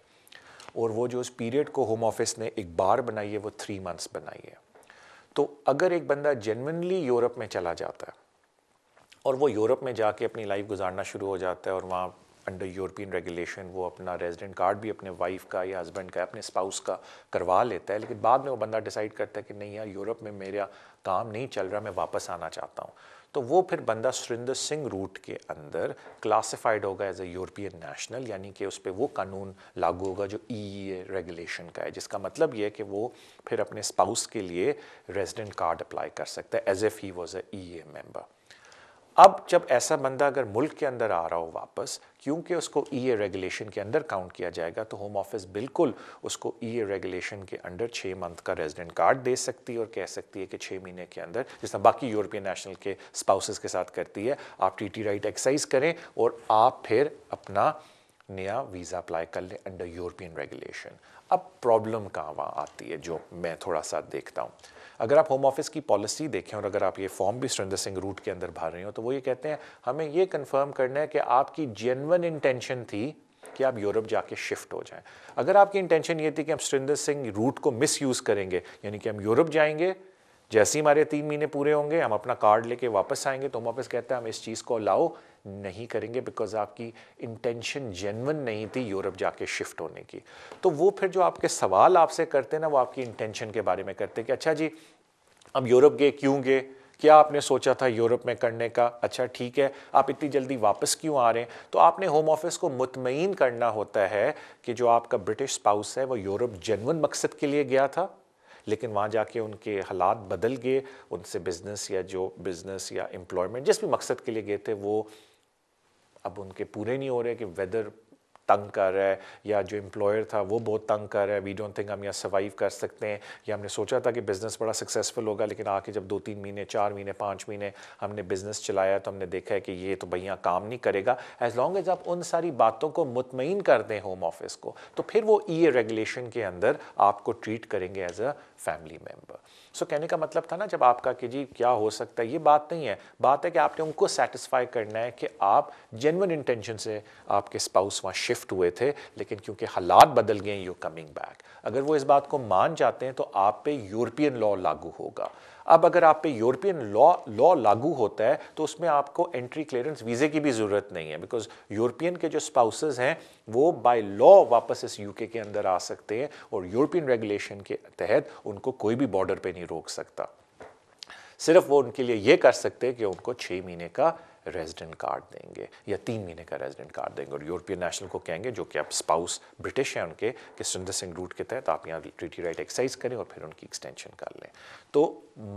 और वो जो उस पीरियड को होम ऑफिस ने एक बार बनाई है वो 3 months बनाई है, तो अगर एक बंदा जेन्युइनली यूरोप में चला जाता है और वो यूरोप में जाके अपनी लाइफ गुजारना शुरू हो जाता है और वहाँ अंडर यूरोपियन रेगुलेशन वो अपना रेजिडेंट कार्ड भी अपने वाइफ का या हस्बैंड का, अपने स्पाउस का करवा लेता है, लेकिन बाद में वो बंदा डिसाइड करता है कि नहीं यार, यूरोप में मेरा काम नहीं चल रहा, मैं वापस आना चाहता हूँ, तो वो फिर बंदा सुरिंदर सिंह रूट के अंदर क्लासिफाइड होगा एज ए यूरोपियन नेशनल, यानी कि उस पर वो कानून लागू होगा जो EEA रेगुलेशन का है, जिसका मतलब ये है कि वो फिर अपने स्पाउस के लिए रेजिडेंट कार्ड अप्लाई कर सकता है as if he was a EEA member. अब जब ऐसा बंदा अगर मुल्क के अंदर आ रहा हो वापस, क्योंकि उसको EEA रेगुलेशन के अंदर काउंट किया जाएगा, तो होम ऑफिस बिल्कुल उसको EEA रेगुलेशन के अंडर 6 month का रेजिडेंट कार्ड दे सकती है और कह सकती है कि 6 महीने के अंदर, जिस तरह बाकी यूरोपियन नेशनल के स्पाउसेस के साथ करती है, आप TT राइट एक्सरसाइज करें और आप फिर अपना नया वीज़ा अप्लाई कर लें अंडर यूरोपियन रेगुलेशन। अब प्रॉब्लम कहाँ वहाँ आती है जो मैं थोड़ा सा देखता हूँ। अगर आप होम ऑफिस की पॉलिसी देखें और अगर आप ये फॉर्म भी सुरिंदर सिंह रूट के अंदर भर रहे हो, तो वो ये कहते हैं हमें ये कंफर्म करना है कि आपकी जेन्युइन इंटेंशन थी कि आप यूरोप जाके शिफ्ट हो जाएं। अगर आपकी इंटेंशन ये थी कि हम सुरिंदर सिंह रूट को मिसयूज़ करेंगे, यानी कि हम यूरोप जाएंगे, जैसे ही हमारे 3 महीने पूरे होंगे हम अपना कार्ड लेके वापस आएंगे, तो हम वापस कहते हैं हम इस चीज़ को अलाउ नहीं करेंगे, बिकॉज आपकी इंटेंशन जेन्युइन नहीं थी यूरोप जाके शिफ्ट होने की। तो वो फिर जो आपके सवाल आपसे करते हैं ना, वो आपकी इंटेंशन के बारे में करते हैं कि अच्छा जी हम यूरोप गए, क्यों गए, क्या आपने सोचा था यूरोप में करने का, अच्छा ठीक है आप इतनी जल्दी वापस क्यों आ रहे हैं। तो आपने होम ऑफिस को मुतमईन करना होता है कि जो आपका ब्रिटिश स्पाउस है वो यूरोप जेन्युइन मकसद के लिए गया था, लेकिन वहाँ जाके उनके हालात बदल गए, उनसे बिज़नेस या एम्प्लॉयमेंट जिस भी मकसद के लिए गए थे वो अब उनके पूरे नहीं हो रहे, कि वेदर तंग कर रहा है या जो एम्प्लॉयर था वो बहुत तंग कर रहा है, वी डोंट थिंक हम यहाँ सर्वाइव कर सकते हैं, या हमने सोचा था कि बिज़नेस बड़ा सक्सेसफुल होगा, लेकिन आके जब 2-3 महीने 4 महीने 5 महीने हमने बिज़नेस चलाया तो हमने देखा है कि ये तो भैया काम नहीं करेगा। एज लॉन्ग एज आप उन सारी बातों को मुतमईन कर दें होम ऑफिस को, तो फिर वो ई रेगुलेशन के अंदर आपको ट्रीट करेंगे एज अ फैमिली मेम्बर। सो कहने का मतलब था ना जब आपका कि जी क्या हो सकता है, ये बात नहीं है, बात है कि आपने उनको सेटिस्फाई करना है कि आप जेन्युइन इंटेंशन से आपके स्पाउस वहाँ शिफ्ट हुए थे, लेकिन क्योंकि हालात बदल गए यू कमिंग बैक। अगर वो इस बात को मान जाते हैं तो आप पे यूरोपियन लॉ लागू होगा। अब अगर आप पे यूरोपियन लॉ लागू होता है तो उसमें आपको एंट्री क्लियरेंस वीज़े की भी ज़रूरत नहीं है, बिकॉज यूरोपियन के जो स्पाउसेस हैं वो बाय लॉ वापस इस यूके के अंदर आ सकते हैं, और यूरोपियन रेगुलेशन के तहत उनको कोई भी बॉर्डर पे नहीं रोक सकता। सिर्फ वो उनके लिए ये कर सकते हैं कि उनको 6 महीने का रेजिडेंट कार्ड देंगे या 3 महीने का रेजिडेंट कार्ड देंगे, और यूरोपियन नेशनल को कहेंगे जो कि आप स्पाउस ब्रिटिश हैं उनके, कि सुरिंदर सिंह रूट के तहत आप यहाँ ट्रीटी राइट एक्सरसाइज करें और फिर उनकी एक्सटेंशन कर लें। तो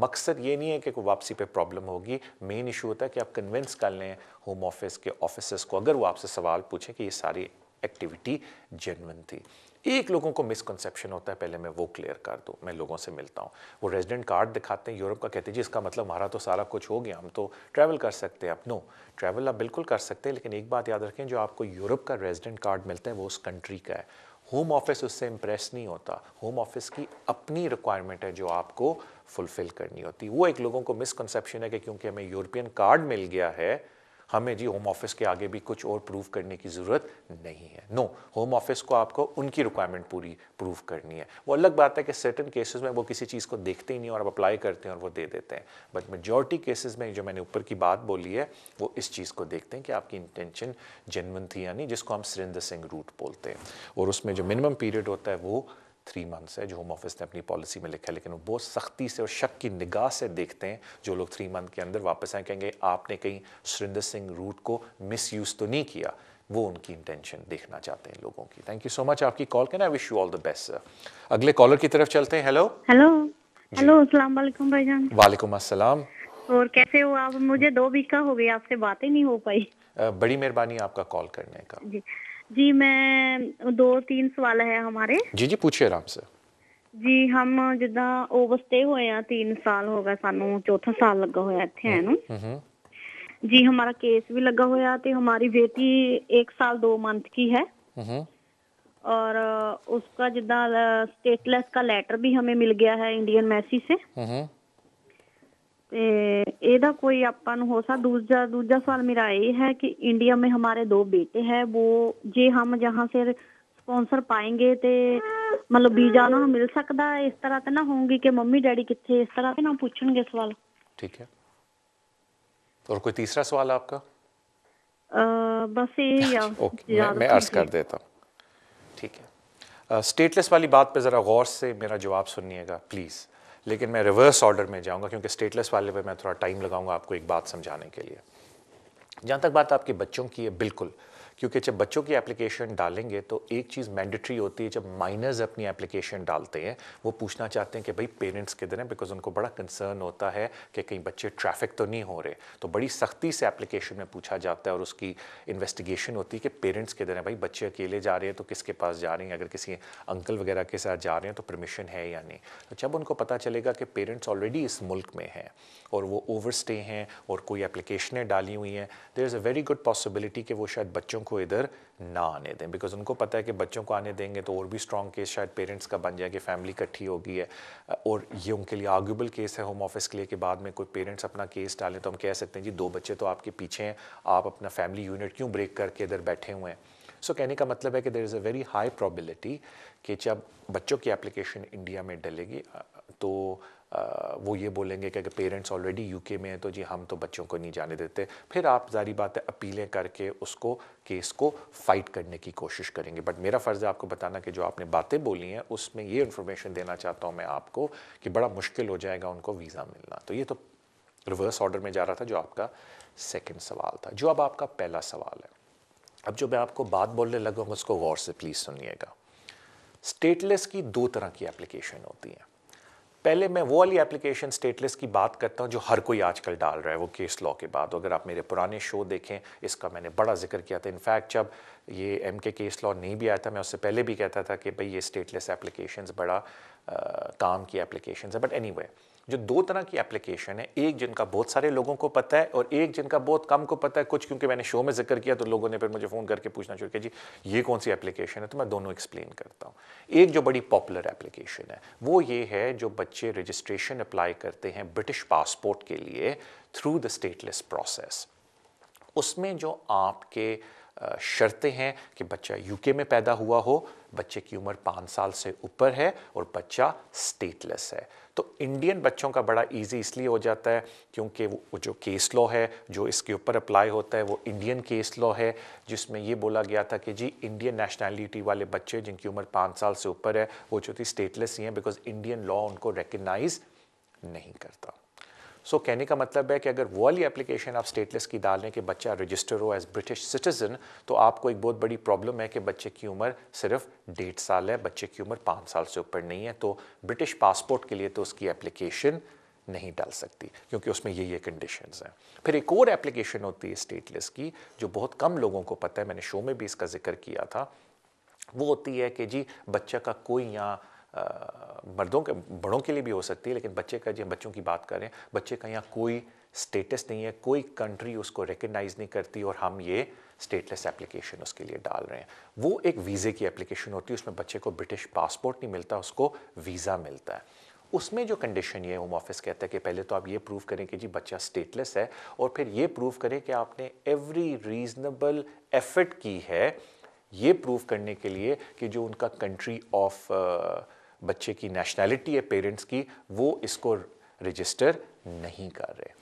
मकसद ये नहीं है कि कोई वापसी पे प्रॉब्लम होगी, मेन इशू होता है कि आप कन्विंस कर लें होम ऑफिस के ऑफिसर्स को, अगर वो आपसे सवाल पूछें कि ये सारी एक्टिविटी जेन्युइन थी। एक लोगों को मिसकंसेप्शन होता है, पहले मैं वो क्लियर कर दूं। मैं लोगों से मिलता हूं, वो रेजिडेंट कार्ड दिखाते हैं यूरोप का, कहते हैं जी इसका मतलब हमारा तो सारा कुछ हो गया, हम तो ट्रैवल कर सकते हैं। आप नो, ट्रैवल आप बिल्कुल कर सकते हैं, लेकिन एक बात याद रखें, जो आपको यूरोप का रेजिडेंट कार्ड मिलता है वो उस कंट्री का है। होम ऑफिस उससे इंप्रेस नहीं होता, होम ऑफिस की अपनी रिक्वायरमेंट है जो आपको फुलफिल करनी होती है। वो एक लोगों को मिसकंसेप्शन है कि क्योंकि हमें यूरोपियन कार्ड मिल गया है हमें जी होम ऑफिस के आगे भी कुछ और प्रूव करने की ज़रूरत नहीं है। नो, होम ऑफिस को आपको उनकी रिक्वायरमेंट पूरी प्रूव करनी है। वो अलग बात है कि सर्टेन केसेस में वो किसी चीज़ को देखते ही नहीं और आप अप्लाई करते हैं और वो दे देते हैं, बट मेजॉरिटी केसेस में जो मैंने ऊपर की बात बोली है वो इस चीज़ को देखते हैं कि आपकी इंटेंशन जेन्युइन थी या नहीं, जिसको हम सुरिंदर सिंह रूट बोलते हैं। और उसमें जो मिनिमम पीरियड होता है वो 3 मंथ्स है, जो होम ऑफिस ने अपनी पॉलिसी में लिखा है, लेकिन वो बहुत सख्ती से और शक की निगाह से देखते हैं जो लोग 3 मंथ के अंदर वापस आए, कहेंगे आपने कहीं सुरिंदर सिंह रूट को मिसयूज़ तो नहीं किया। वो उनकी इंटेंशन देखना चाहते हैं लोगों की। थैंक यू सो मच आपकी कॉल के, आई wish you all the best sir. अगले कॉलर की तरफ चलते हैं। हेलो अस्सलाम वालेकुम भाईजान। वालेकुम अस्सलाम। और कैसे हो आप? मुझे 2 वीक का हो गया आपसे बातें नहीं हो पाई। बड़ी मेहरबानी आपका कॉल करने का। जी मैं 2-3 सवाल है हमारे। जी पूछिए आराम से। जी हम जिदा ओवरस्टे होए हैं 3 साल हो गए, सानू चौथा साल लगा होया इत्थे है ना जी। हमारा केस भी लगा होया ते हमारी बेटी 1 साल 2 मंथ की है, और उसका जिदा स्टेटलेस का लेटर भी हमें मिल गया है इंडियन मैसी से। एदा कोई आपा नु हो सा। दूसरा सवाल मेरा ये है कि इंडिया में हमारे 2 बेटे हैं, वो जे हम जहाँ से स्पॉन्सर पाएंगे ते मतलब वीजा उन्होंने मिल सकता है? इस तरह तो ना होंगी कि मम्मी डैडी कितने, इस तरह तो ना पूछेंगे सवाल। ठीक है, और कोई तीसरा सवाल आपका? बस यही ओके, मैं अर्ज कर देता हूँ। ठीक है, स्टेटलेस वाली बात पे ज़रा गौर से मेरा जवाब सुनिएगा प्लीज़, लेकिन मैं रिवर्स ऑर्डर में जाऊंगा क्योंकि स्टेटलेस वाले पे मैं थोड़ा टाइम लगाऊंगा आपको एक बात समझाने के लिए। जहाँ तक बात आपके बच्चों की है, बिल्कुल, क्योंकि जब बच्चों की एप्लीकेशन डालेंगे तो एक चीज़ मैंडेटरी होती है, जब माइनर्स अपनी एप्लीकेशन डालते हैं वो पूछना चाहते हैं कि भाई पेरेंट्स किधर हैं, बिकॉज उनको बड़ा कंसर्न होता है कि कहीं बच्चे ट्रैफिक तो नहीं हो रहे। तो बड़ी सख्ती से एप्लीकेशन में पूछा जाता है और उसकी इन्वेस्टिगेशन होती है कि पेरेंट्स किधर हैं, भाई बच्चे अकेले जा रहे हैं तो किसके पास जा रहे हैं, अगर किसी अंकल वगैरह के साथ जा रहे हैं तो परमिशन है या नहीं। तो जब उनको पता चलेगा कि पेरेंट्स ऑलरेडी इस मुल्क में हैं और वो ओवरस्टे हैं और कोई एप्लीकेशनें डाली हुई हैं, there is a very good possibility कि वो शायद बच्चों को इधर ना आने दें, बिकॉज उनको पता है कि बच्चों को आने देंगे तो और भी स्ट्रॉन्ग केस शायद पेरेंट्स का बन जाए कि फैमिली इकट्ठी हो गई है, और ये उनके लिए आर्ग्यूबल केस है होम ऑफिस के लिए कि बाद में कोई पेरेंट्स अपना केस डालें तो हम कह सकते हैं जी 2 बच्चे तो आपके पीछे हैं, आप अपना फैमिली यूनिट क्यों ब्रेक करके इधर बैठे हुए हैं। सो कहने का मतलब है कि there is a very high probability कि जब बच्चों की एप्लीकेशन इंडिया में डलेगी तो वो ये बोलेंगे कि अगर पेरेंट्स ऑलरेडी यूके में हैं तो जी हम तो बच्चों को नहीं जाने देते। फिर आप ज़ाहिर बात है अपीलें करके उसको केस को फाइट करने की कोशिश करेंगे। बट मेरा फ़र्ज़ है आपको बताना कि जो आपने बातें बोली हैं उसमें ये इन्फॉर्मेशन देना चाहता हूँ मैं आपको कि बड़ा मुश्किल हो जाएगा उनको वीज़ा मिलना। तो ये तो रिवर्स ऑर्डर में जा रहा था जो आपका सेकेंड सवाल था। जो अब आपका पहला सवाल है, अब जो मैं आपको बात बोलने लगा हूँ उसको गौर से प्लीज़ सुनिएगा। स्टेटलेस की दो तरह की एप्लीकेशन होती हैं। पहले मैं वो वाली एप्लीकेशन स्टेटलेस की बात करता हूँ जो हर कोई आजकल डाल रहा है, वो केस लॉ के बाद। अगर आप मेरे पुराने शो देखें इसका मैंने बड़ा जिक्र किया था। इनफैक्ट जब ये एमके केस लॉ नहीं भी आया था मैं उससे पहले भी कहता था कि भाई ये स्टेटलेस एप्लीकेशंस बड़ा काम की एप्लीकेशंस है। बट एनीवे, जो दो तरह की एप्लीकेशन है, एक जिनका बहुत सारे लोगों को पता है और एक जिनका बहुत कम को पता है। कुछ क्योंकि मैंने शो में जिक्र किया तो लोगों ने फिर मुझे फ़ोन करके पूछना शुरू किया जी ये कौन सी एप्लीकेशन है, तो मैं दोनों एक्सप्लेन करता हूँ। एक जो बड़ी पॉपुलर एप्लीकेशन है वो ये है जो बच्चे रजिस्ट्रेशन अप्लाई करते हैं ब्रिटिश पासपोर्ट के लिए थ्रू द स्टेटलेस प्रोसेस। उसमें जो आपके शर्तें हैं कि बच्चा यूके में पैदा हुआ हो, बच्चे की उम्र 5 साल से ऊपर है और बच्चा स्टेटलेस है। तो इंडियन बच्चों का बड़ा इजी इसलिए हो जाता है क्योंकि वो जो केस लॉ है जो इसके ऊपर अप्लाई होता है वो इंडियन केस लॉ है, जिसमें ये बोला गया था कि जी इंडियन नेशनैलिटी वाले बच्चे जिनकी उम्र 5 साल से ऊपर है वो जो थी स्टेटलेस ही हैं बिकॉज इंडियन लॉ उनको रिकग्नाइज नहीं करता। सो कहने का मतलब है कि अगर वो वाली एप्लीकेशन आप स्टेटलेस की डालें कि बच्चा रजिस्टर हो एज ब्रिटिश सिटीजन, तो आपको एक बहुत बड़ी प्रॉब्लम है कि बच्चे की उम्र सिर्फ 1.5 साल है, बच्चे की उम्र 5 साल से ऊपर नहीं है। तो ब्रिटिश पासपोर्ट के लिए तो उसकी एप्लीकेशन नहीं डाल सकती क्योंकि उसमें ये कंडीशंस हैं। फिर एक और एप्लीकेशन होती है स्टेटलेस की जो बहुत कम लोगों को पता है, मैंने शो में भी इसका जिक्र किया था। वो होती है कि जी बच्चा का कोई यहाँ मर्दों के बड़ों के लिए भी हो सकती है, लेकिन बच्चे का, जब बच्चों की बात करें, बच्चे का यहाँ कोई स्टेटस नहीं है, कोई कंट्री उसको रिकग्नाइज नहीं करती और हम ये स्टेटलेस एप्लीकेशन उसके लिए डाल रहे हैं। वो एक वीज़े की एप्लीकेशन होती है, उसमें बच्चे को ब्रिटिश पासपोर्ट नहीं मिलता, उसको वीज़ा मिलता है। उसमें जो कंडीशन ये होम ऑफिस कहता है कि पहले तो आप ये प्रूव करें कि जी बच्चा स्टेटलेस है और फिर ये प्रूव करें कि आपने एवरी रीजनेबल एफर्ट की है ये प्रूव करने के लिए कि जो उनका कंट्री ऑफ बच्चे की नेशनैलिटी है पेरेंट्स की, वो इसको रजिस्टर नहीं कर रहे।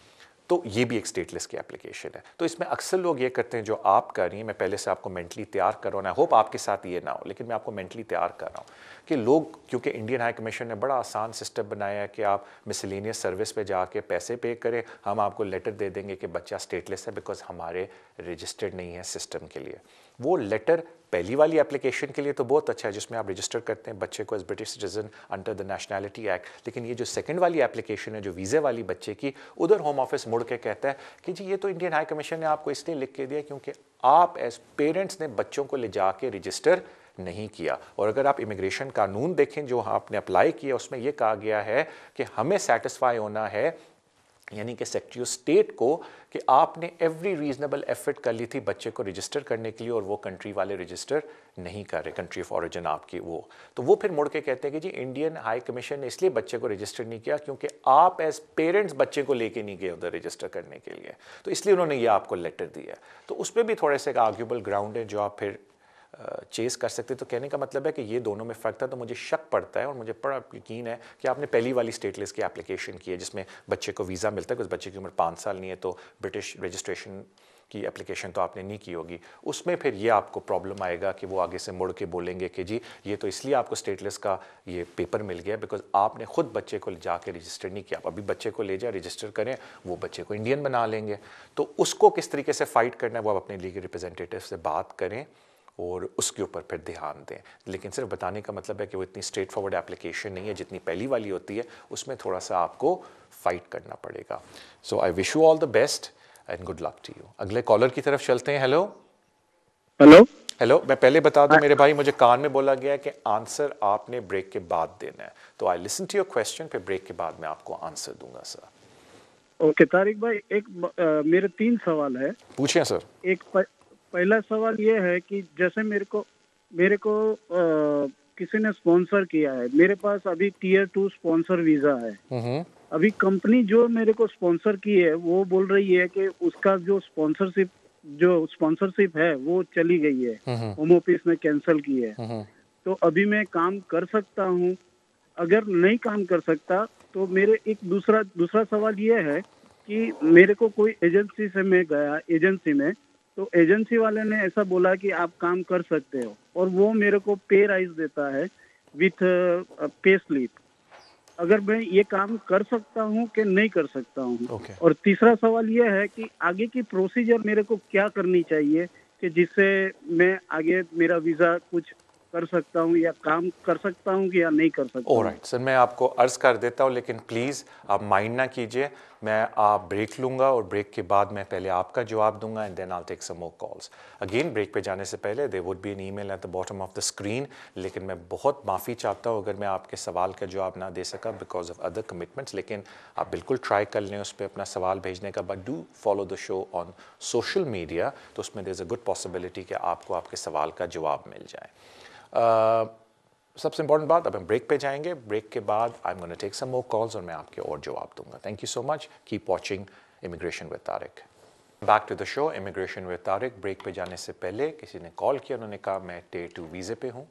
तो ये भी एक स्टेटलेस की एप्लीकेशन है। तो इसमें अक्सर लोग ये करते हैं जो आप कर रही हैं, मैं पहले से आपको मेंटली तैयार कर रहा हूँ, आई होप आपके साथ ये ना हो, लेकिन मैं आपको मेंटली तैयार कर रहा हूँ कि लोग, क्योंकि इंडियन हाई कमीशन ने बड़ा आसान सिस्टम बनाया है कि आप मिसलेनियस सर्विस पे जाके पैसे पे करें, हम आपको लेटर दे देंगे कि बच्चा स्टेटलेस है बिकॉज हमारे रजिस्टर्ड नहीं है सिस्टम के लिए। वो लेटर पहली वाली एप्लीकेशन के लिए तो बहुत अच्छा है जिसमें आप रजिस्टर करते हैं बच्चे को as British citizen under the nationality act, लेकिन ये जो सेकंड वाली एप्लीकेशन है जो वीज़े वाली बच्चे की, उधर होम ऑफिस मुड़ के कहता है कि जी ये तो इंडियन हाई कमीशन ने आपको इसलिए लिख के दिया क्योंकि आप एज पेरेंट्स ने बच्चों को ले जाके रजिस्टर नहीं किया। और अगर आप इमिग्रेशन कानून देखें जो आपने अप्लाई किया उसमें यह कहा गया है कि हमें सेटिस्फाई होना है, यानी कि सेक्रेटरी ऑफ स्टेट को, कि आपने एवरी रीजनेबल एफर्ट कर ली थी बच्चे को रजिस्टर करने के लिए और वो कंट्री वाले रजिस्टर नहीं कर रहे, कंट्री ऑफ ओरिजिन आपकी वो। तो वो फिर मुड़ के कहते हैं कि जी इंडियन हाई कमीशन ने इसलिए बच्चे को रजिस्टर नहीं किया क्योंकि आप एज पेरेंट्स बच्चे को लेके नहीं गए उधर रजिस्टर करने के लिए, तो इसलिए उन्होंने ये आपको लेटर दिया। तो उस पर भी थोड़े से आर्ग्यूबल ग्राउंड है जो आप फिर चेस कर सकते। तो कहने का मतलब है कि ये दोनों में फ़र्क था। तो मुझे शक पड़ता है और मुझे बड़ा यकीन है कि आपने पहली वाली स्टेटलेस की एप्लीकेशन की है जिसमें बच्चे को वीज़ा मिलता है, कुछ बच्चे की उम्र 5 साल नहीं है, तो ब्रिटिश रजिस्ट्रेशन की एप्लीकेशन तो आपने नहीं की होगी। उसमें फिर ये आपको प्रॉब्लम आएगा कि वो आगे से मुड़ के बोलेंगे कि जी ये तो इसलिए आपको स्टेटलेस का ये पेपर मिल गया बिकॉज आपने खुद बच्चे को जाके रजिस्टर नहीं किया। अभी बच्चे को ले जाए रजिस्टर करें, वो बच्चे को इंडियन बना लेंगे। तो उसको किस तरीके से फ़ाइट करना है वो आप अपने लीगल रिप्रेजेंटेटिव से बात करें और उसके ऊपर फिर ध्यान दें। लेकिन सिर्फ बताने का मतलब है कि वो इतनी स्ट्रेट फॉरवर्ड एप्लीकेशन नहीं है जितनी पहली वाली होती है, उसमें थोड़ा सा आपको फाइट करना पड़ेगा। So I wish you all the best and good luck to you. अगले कॉलर की तरफ चलते हैं। हेलो हेलो हेलो, मैं पहले बता दूं मेरे भाई, मुझे कान में बोला गया है कि आंसर आपने ब्रेक के बाद देना है, तो I listen to your question, फिर ब्रेक के बाद मैं आपको आंसर दूंगा सर। ओके तारिक भाई, एक मेरे 3 सवाल है। पूछिए सर। एक पहला सवाल ये है कि जैसे मेरे को किसी ने स्पॉन्सर किया है, मेरे पास अभी टियर 2 स्पॉन्सर वीजा है। अभी कंपनी जो मेरे को स्पॉन्सर की है वो बोल रही है कि उसका जो स्पॉन्सरशिप जो स्पॉन्सरशिप है वो चली गई है, होम ऑफिस ने कैंसिल की है, तो अभी मैं काम कर सकता हूँ? अगर नहीं काम कर सकता तो मेरे एक दूसरा सवाल ये है कि मेरे को कोई एजेंसी से मैं गया एजेंसी में, तो एजेंसी वाले ने ऐसा बोला कि आप काम कर सकते हो और वो मेरे को पे राइज देता है विथ पे स्लिप। अगर मैं ये काम कर सकता हूँ कि नहीं कर सकता हूँ? Okay. और तीसरा सवाल ये है कि आगे की प्रोसीजर मेरे को क्या करनी चाहिए कि जिससे मैं आगे मेरा वीजा कुछ कर सकता हूँ या काम कर सकता हूँ कि या नहीं कर सकता हूँ? ऑलराइट सर, मैं आपको अर्ज़ कर देता हूँ, लेकिन प्लीज़ आप माइंड ना कीजिए, मैं आप ब्रेक लूँगा और ब्रेक के बाद मैं पहले आपका जवाब दूंगा and then I take some more calls. Again break पे जाने से पहले there would be an email at the bottom of the screen, लेकिन मैं बहुत माफ़ी चाहता हूँ अगर मैं आपके सवाल का जवाब ना दे सका बिकॉज ऑफ अदर कमिटमेंट्स, लेकिन आप बिल्कुल ट्राई कर लें उस पर अपना सवाल भेजने का, but do follow the show on social media, तो उसमें there is a good possibility कि आपको आपके सवाल का जवाब मिल जाए। सबसे इंपॉर्टेंट बात, अब हम ब्रेक पे जाएंगे, ब्रेक के बाद I am gonna take some more calls और मैं आपके और जवाब दूंगा। Thank you so much, keep watching immigration with Tariq. Back to the show immigration with Tariq. Break पे जाने से पहले किसी ने कॉल किया, उन्होंने कहा मैं Tier 2 वीज़े पे हूँ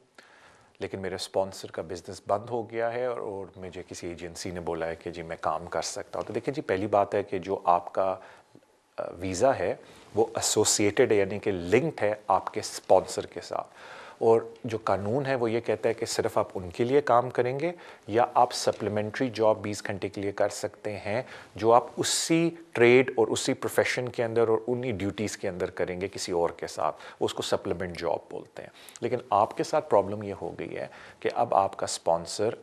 लेकिन मेरे स्पॉन्सर का बिज़नेस बंद हो गया है और मुझे किसी एजेंसी ने बोला है कि जी मैं काम कर सकता हूँ। तो देखिए जी, पहली बात है कि जो आपका वीज़ा है वो एसोसिएटेड है, यानी कि लिंक्ड है आपके स्पॉन्सर के साथ, और जो कानून है वो ये कहता है कि सिर्फ आप उनके लिए काम करेंगे या आप सप्लीमेंट्री जॉब 20 घंटे के लिए कर सकते हैं जो आप उसी ट्रेड और उसी प्रोफेशन के अंदर और उन्हीं ड्यूटीज़ के अंदर करेंगे किसी और के साथ, उसको सप्लीमेंट जॉब बोलते हैं। लेकिन आपके साथ प्रॉब्लम ये हो गई है कि अब आपका स्पॉन्सर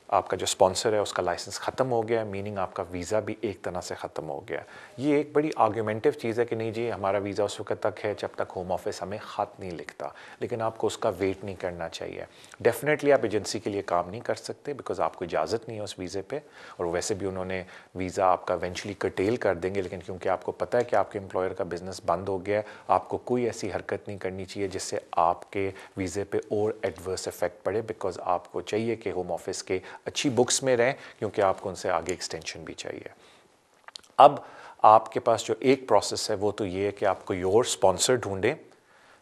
आपका जो स्पॉन्सर है उसका लाइसेंस ख़त्म हो गया है, मीनिंग आपका वीज़ा भी एक तरह से ख़त्म हो गया। ये एक बड़ी आर्गूमेंटिव चीज़ है कि नहीं जी हमारा वीज़ा उस वक्त तक है जब तक होम ऑफिस हमें ख़त नहीं लिखता, लेकिन आपको उसका वेट नहीं करना चाहिए। डेफिनेटली आप एजेंसी के लिए काम नहीं कर सकते बिकॉज आपको इजाज़त नहीं है उस वीज़े पे, और वैसे भी उन्होंने वीज़ा आपका इवेंचुअली कर्टेल कर देंगे, लेकिन क्योंकि आपको पता है कि आपके एम्प्लॉयर का बिज़नेस बंद हो गया है, आपको कोई ऐसी हरकत नहीं करनी चाहिए जिससे आपके वीज़े पे और एडवर्स इफेक्ट पड़े, बिकॉज आपको चाहिए कि होम ऑफिस के अच्छी बुक्स में रहें क्योंकि आपको उनसे आगे एक्सटेंशन भी चाहिए। अब आपके पास जो एक प्रोसेस है वो तो ये है कि आप कोई और स्पॉन्सर ढूंढें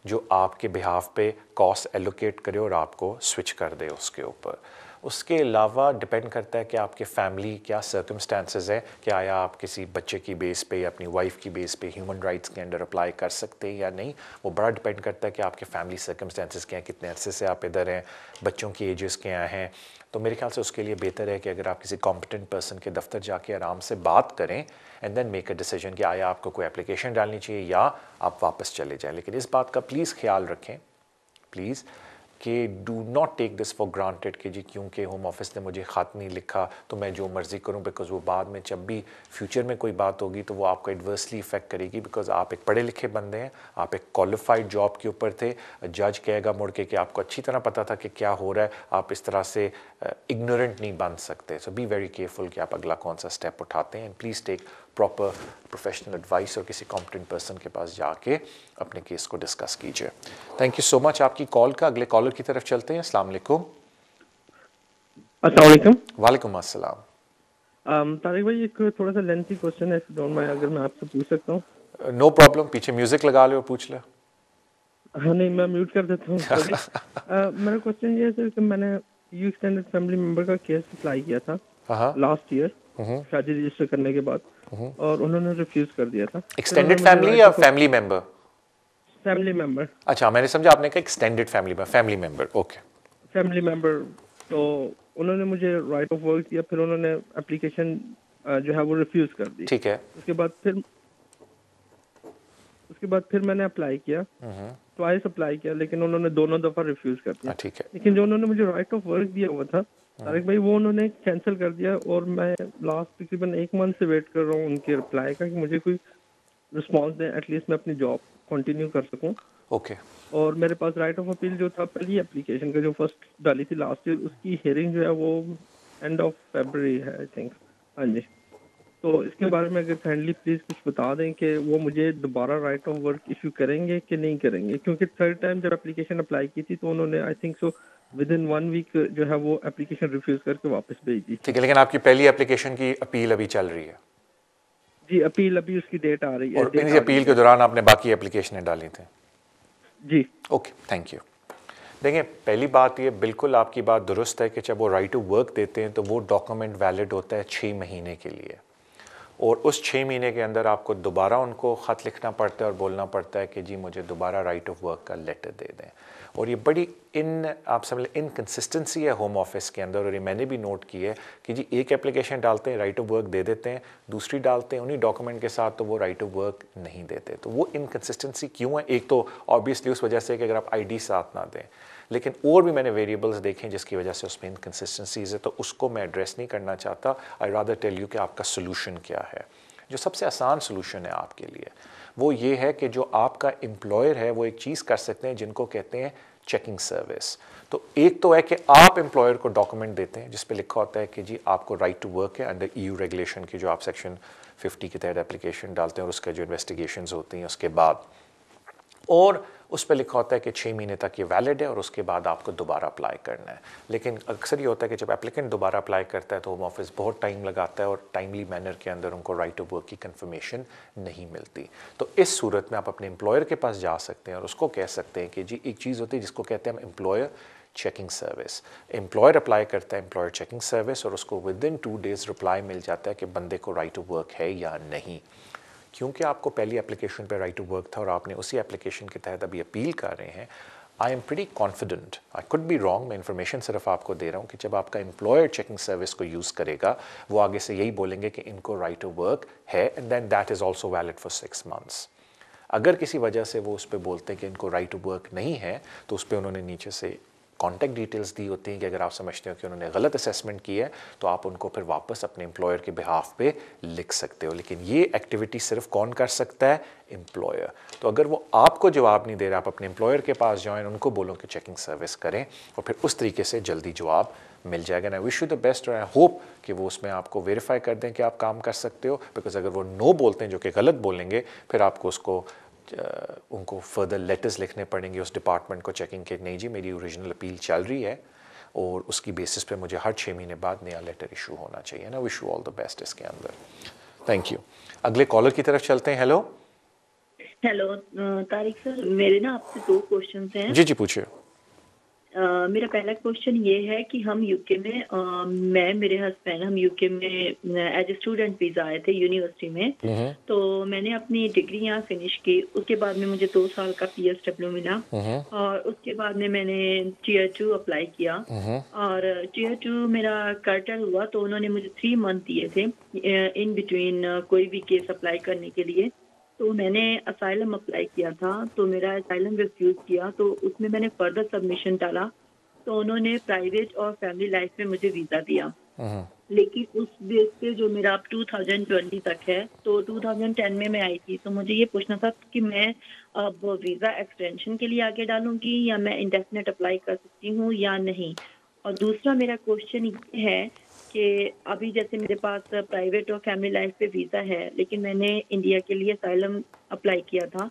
जो आपके बिहाफ पे कॉस्ट एलोकेट करे और आपको स्विच कर दे उसके ऊपर। उसके अलावा डिपेंड करता है कि आपके फैमिली क्या सर्कमस्टांसेस है, कि आया आप किसी बच्चे की बेस पे या अपनी वाइफ की बेस पे ह्यूमन राइट्स के अंडर अप्लाई कर सकते हैं या नहीं। वो बड़ा डिपेंड करता है कि आपके फैमिली सर्कमस्टांसेस क्या हैं, कितने अरसे से आप इधर हैं, बच्चों की एजेस क्या हैं। तो मेरे ख्याल से उसके लिए बेहतर है कि अगर आप किसी कॉम्पिटेंट पर्सन के दफ्तर जाके आराम से बात करें and then make a decision कि आया आपको कोई एप्लीकेशन डालनी चाहिए या आप वापस चले जाएं। लेकिन इस बात का प्लीज़ ख्याल रखें, प्लीज़, कि do not take this for granted कि जी क्योंकि होम ऑफिस ने मुझे ख़त नहीं लिखा तो मैं जो मर्ज़ी करूं, बिकॉज वो बाद में जब भी फ्यूचर में कोई बात होगी तो वो आपको एडवर्सली इफेक्ट करेगी, बिकॉज आप एक पढ़े लिखे बंदे हैं, आप एक क्वालिफाइड जॉब के ऊपर थे। जज कहेगा मुड़ के कि आपको अच्छी तरह पता था कि क्या हो रहा है, आप इस तरह से इग्नोरेंट नहीं बन सकते। सो बी वेरी केयरफुल कि आप अगला कौन सा स्टेप उठाते हैं, and please take proper professional advice और किसी कॉम्पिटेंट पर्सन के पास जाके अपने केस को डिस्कस कीजिए। थैंक यू सो मच आपकी कॉल का। अगले कॉलर की तरफ चलते हैं। अस्सलाम वालेकुम। अस्सलाम वालेकुम। वालेकुम अस्सलाम। तारिक भाई, एक थोड़ा सा लेंथी क्वेश्चन है, डोंट माइंड अगर मैं आपसे पूछ सकता हूँ? नो प्रॉब्लम, पीछे म्यूजिक लगा ले और पूछ ले। हाँ नहीं, मैं म्यूट कर देता हूँ। मेरा क्वेश्चन ये है सर कि मैंने यू एक्सटेंडेड फैमिली मेंबर का केस अप्लाई किया था लास्ट ईयर शादी रजिस्टर करने के बाद, और उन्होंने रिफ्यूज कर दिया था। एक्सटेंडेड फैमिली या फैमिली मेंबर? Family member. अच्छा, मैंने समझा आपने कहा extended family member. Okay, family member. तो उन्होंने मुझे राइट ऑफ वर्क दिया, फिर उन्होंने एप्लीकेशन जो है वो रिफ्यूज कर दी। ठीक है। उसके बाद फिर मैंने अप्लाई किया, ट्वाइस अप्लाई किया, लेकिन उन्होंने दोनों दफा रिफ्यूज कर दिया। ठीक है। लेकिन जो उन्होंने मुझे राइट ऑफ वर्क दिया हुआ था तारिक भाई, वो उन्होंने कैंसिल कर दिया, और मैं लास्ट तकरीबन 1 मंथ से वेट कर रहा हूँ उनके रिप्लाई का कि मुझे कोई रिस्पांस दें, एटलीस्ट मैं अपनी जॉब कंटिन्यू कर सकूं। ओके। और मेरे पास राइट ऑफ अपील जो था पहली एप्लीकेशन का जो फर्स्ट डाली थी लास्ट ईयर, उसकी हियरिंग जो है वो एंड ऑफ फरवरी है आई थिंक। हाँ जी, तो इसके बारे में अगर काइंडली प्लीज कुछ बता दें कि वो मुझे दोबारा राइट ऑफ वर्क इशू करेंगे कि नहीं करेंगे, क्योंकि थर्ड टाइम जब एप्लीकेशन अप्लाई की थी तो उन्होंने I think so within 1 week जो है वो एप्लीकेशन रिफ्यूज करके वापस भेज दी। ठीक है, लेकिन आपकी पहली एप्लीकेशन की अपील अभी चल रही है? जी अपील अभी उसकी डेट आ रही है। और इस अपील के दौरान आपने बाकी एप्लीकेशनें डाली थी? जी ओके, थैंक यू। देखिए, पहली बात ये बिल्कुल आपकी बात दुरुस्त है कि जब वो राइट टू वर्क देते हैं तो वो डॉक्यूमेंट वैलिड होता है 6 महीने के लिए, और उस 6 महीने के अंदर आपको दोबारा उनको ख़त लिखना पड़ता है और बोलना पड़ता है कि जी मुझे दोबारा राइट ऑफ वर्क का लेटर दे दें। और ये बड़ी आप समझ लें इनकन्सिस्टेंसी है होम ऑफिस के अंदर, और ये मैंने भी नोट की है कि जी एक एप्लीकेशन डालते हैं, राइट ऑफ वर्क दे देते हैं, दूसरी डालते हैं उन्हीं डॉक्यूमेंट के साथ तो वो राइट ऑफ वर्क नहीं देते। तो वो इनकन्सिस्टेंसी क्यों है? एक तो ऑब्वियसली उस वजह से कि अगर आप आईडी साथ ना दें, लेकिन और भी मैंने वेरिएबल्स देखे जिसकी वजह से उसमें इनकन्सिस्टेंसीज है, तो उसको मैं एड्रेस नहीं करना चाहता। आई रादर टेल यू कि आपका सोल्यूशन क्या है। जो सबसे आसान सोल्यूशन है आपके लिए वो ये है कि जो आपका एम्प्लॉयर है वो एक चीज़ कर सकते हैं जिनको कहते हैं चेकिंग सर्विस। तो एक तो है कि आप एम्प्लॉयर को डॉक्यूमेंट देते हैं जिस पे लिखा होता है कि जी आपको राइट टू वर्क है अंडर EU रेगुलेशन की, जो आप सेक्शन 50 के तहत एप्लीकेशन डालते हैं और उसके जो इन्वेस्टिगेशंस होती हैं उसके बाद, और उस पर लिखा होता है कि 6 महीने तक ये वैलिड है और उसके बाद आपको दोबारा अप्लाई करना है। लेकिन अक्सर ये होता है कि जब एप्लीकेंट दोबारा अप्लाई करता है तो होम ऑफिस बहुत टाइम लगाता है और टाइमली मैनर के अंदर उनको राइट टू वर्क की कंफर्मेशन नहीं मिलती। तो इस सूरत में आप अपने एम्प्लॉयर के पास जा सकते हैं और उसको कह सकते हैं कि जी एक चीज़ होती है जिसको कहते हैं हम employer checking service. Employer apply करता है एम्प्लॉयर चेकिंग सर्विस और उसको विदिन 2 डेज़ रिप्लाई मिल जाता है कि बंदे को राइट टू वर्क है या नहीं। क्योंकि आपको पहली एप्लीकेशन पे राइट टू वर्क था और आपने उसी एप्लीकेशन के तहत अभी अपील कर रहे हैं, I am pretty confident, I could be wrong, मैं इन्फॉर्मेशन सिर्फ आपको दे रहा हूँ कि जब आपका एम्प्लॉयर चेकिंग सर्विस को यूज़ करेगा वो आगे से यही बोलेंगे कि इनको राइट टू वर्क है and then that is also valid for 6 months. अगर किसी वजह से वो उस पर बोलते हैं कि इनको राइट टू वर्क नहीं है तो उस पर उन्होंने नीचे से कॉन्टैक्ट डिटेल्स दी होती हैं कि अगर आप समझते हो कि उन्होंने गलत असेसमेंट की है तो आप उनको फिर वापस अपने एम्प्लॉयर के बिहाफ पे लिख सकते हो। लेकिन ये एक्टिविटी सिर्फ कौन कर सकता है? एम्प्लॉयर। तो अगर वो आपको जवाब नहीं दे रहा, आप अपने एम्प्लॉयर के पास जाएं, उनको बोलो कि चेकिंग सर्विस करें और फिर उस तरीके से जल्दी जवाब मिल जाएगा। ना विश यू द बेस्ट और आई होप कि वो उसमें आपको वेरीफाई कर दें कि आप काम कर सकते हो, बिकॉज अगर वो नो बोलते हैं जो कि गलत बोलेंगे फिर आपको उसको उनको फर्दर लेटर्स लिखने पड़ेंगे उस डिपार्टमेंट को चेकिंग के, नहीं जी मेरी ओरिजिनल अपील चल रही है और उसकी बेसिस पे मुझे हर 6 महीने बाद नया लेटर इशू होना चाहिए ना। Wish you all the best इसके अंदर। Thank you. अगले कॉलर की तरफ चलते हैं। हेलो हेलो तारिक सर, मेरे ना आपसे 2 क्वेश्चन हैं। जी जी पूछिए। मेरा पहला क्वेश्चन ये है कि हम यूके में मैं मेरे हस्बैंड हम यूके में एज ए स्टूडेंट वीजा आए थे यूनिवर्सिटी में। तो मैंने अपनी डिग्री यहाँ फिनिश की, उसके बाद में मुझे 2 साल का PSW मिला और उसके बाद में मैंने Tier 2 अप्लाई किया और Tier 2 मेरा कर्टल हुआ तो उन्होंने मुझे 3 मंथ दिए थे इन बिटवीन कोई भी केस अप्लाई करने के लिए। तो मैंने असाइलम अप्लाई किया था तो मेरा असाइलम रिफ्यूज़ किया, तो उसमें मैंने फर्दर सबमिशन डाला तो उन्होंने प्राइवेट और फैमिली लाइफ में मुझे वीज़ा दिया। लेकिन उस बेस पे जो मेरा अब 2020 तक है, तो 2010 में मैं आई थी, तो मुझे ये पूछना था कि मैं अब वीज़ा एक्सटेंशन के लिए आगे डालूंगी या मैं इंडेफिनेट अप्लाई कर सकती हूँ या नहीं। और दूसरा मेरा क्वेश्चन ये है कि अभी जैसे मेरे पास प्राइवेट और फैमिली लाइफ पे वीज़ा है लेकिन मैंने इंडिया के लिए असाइलम अप्लाई किया था,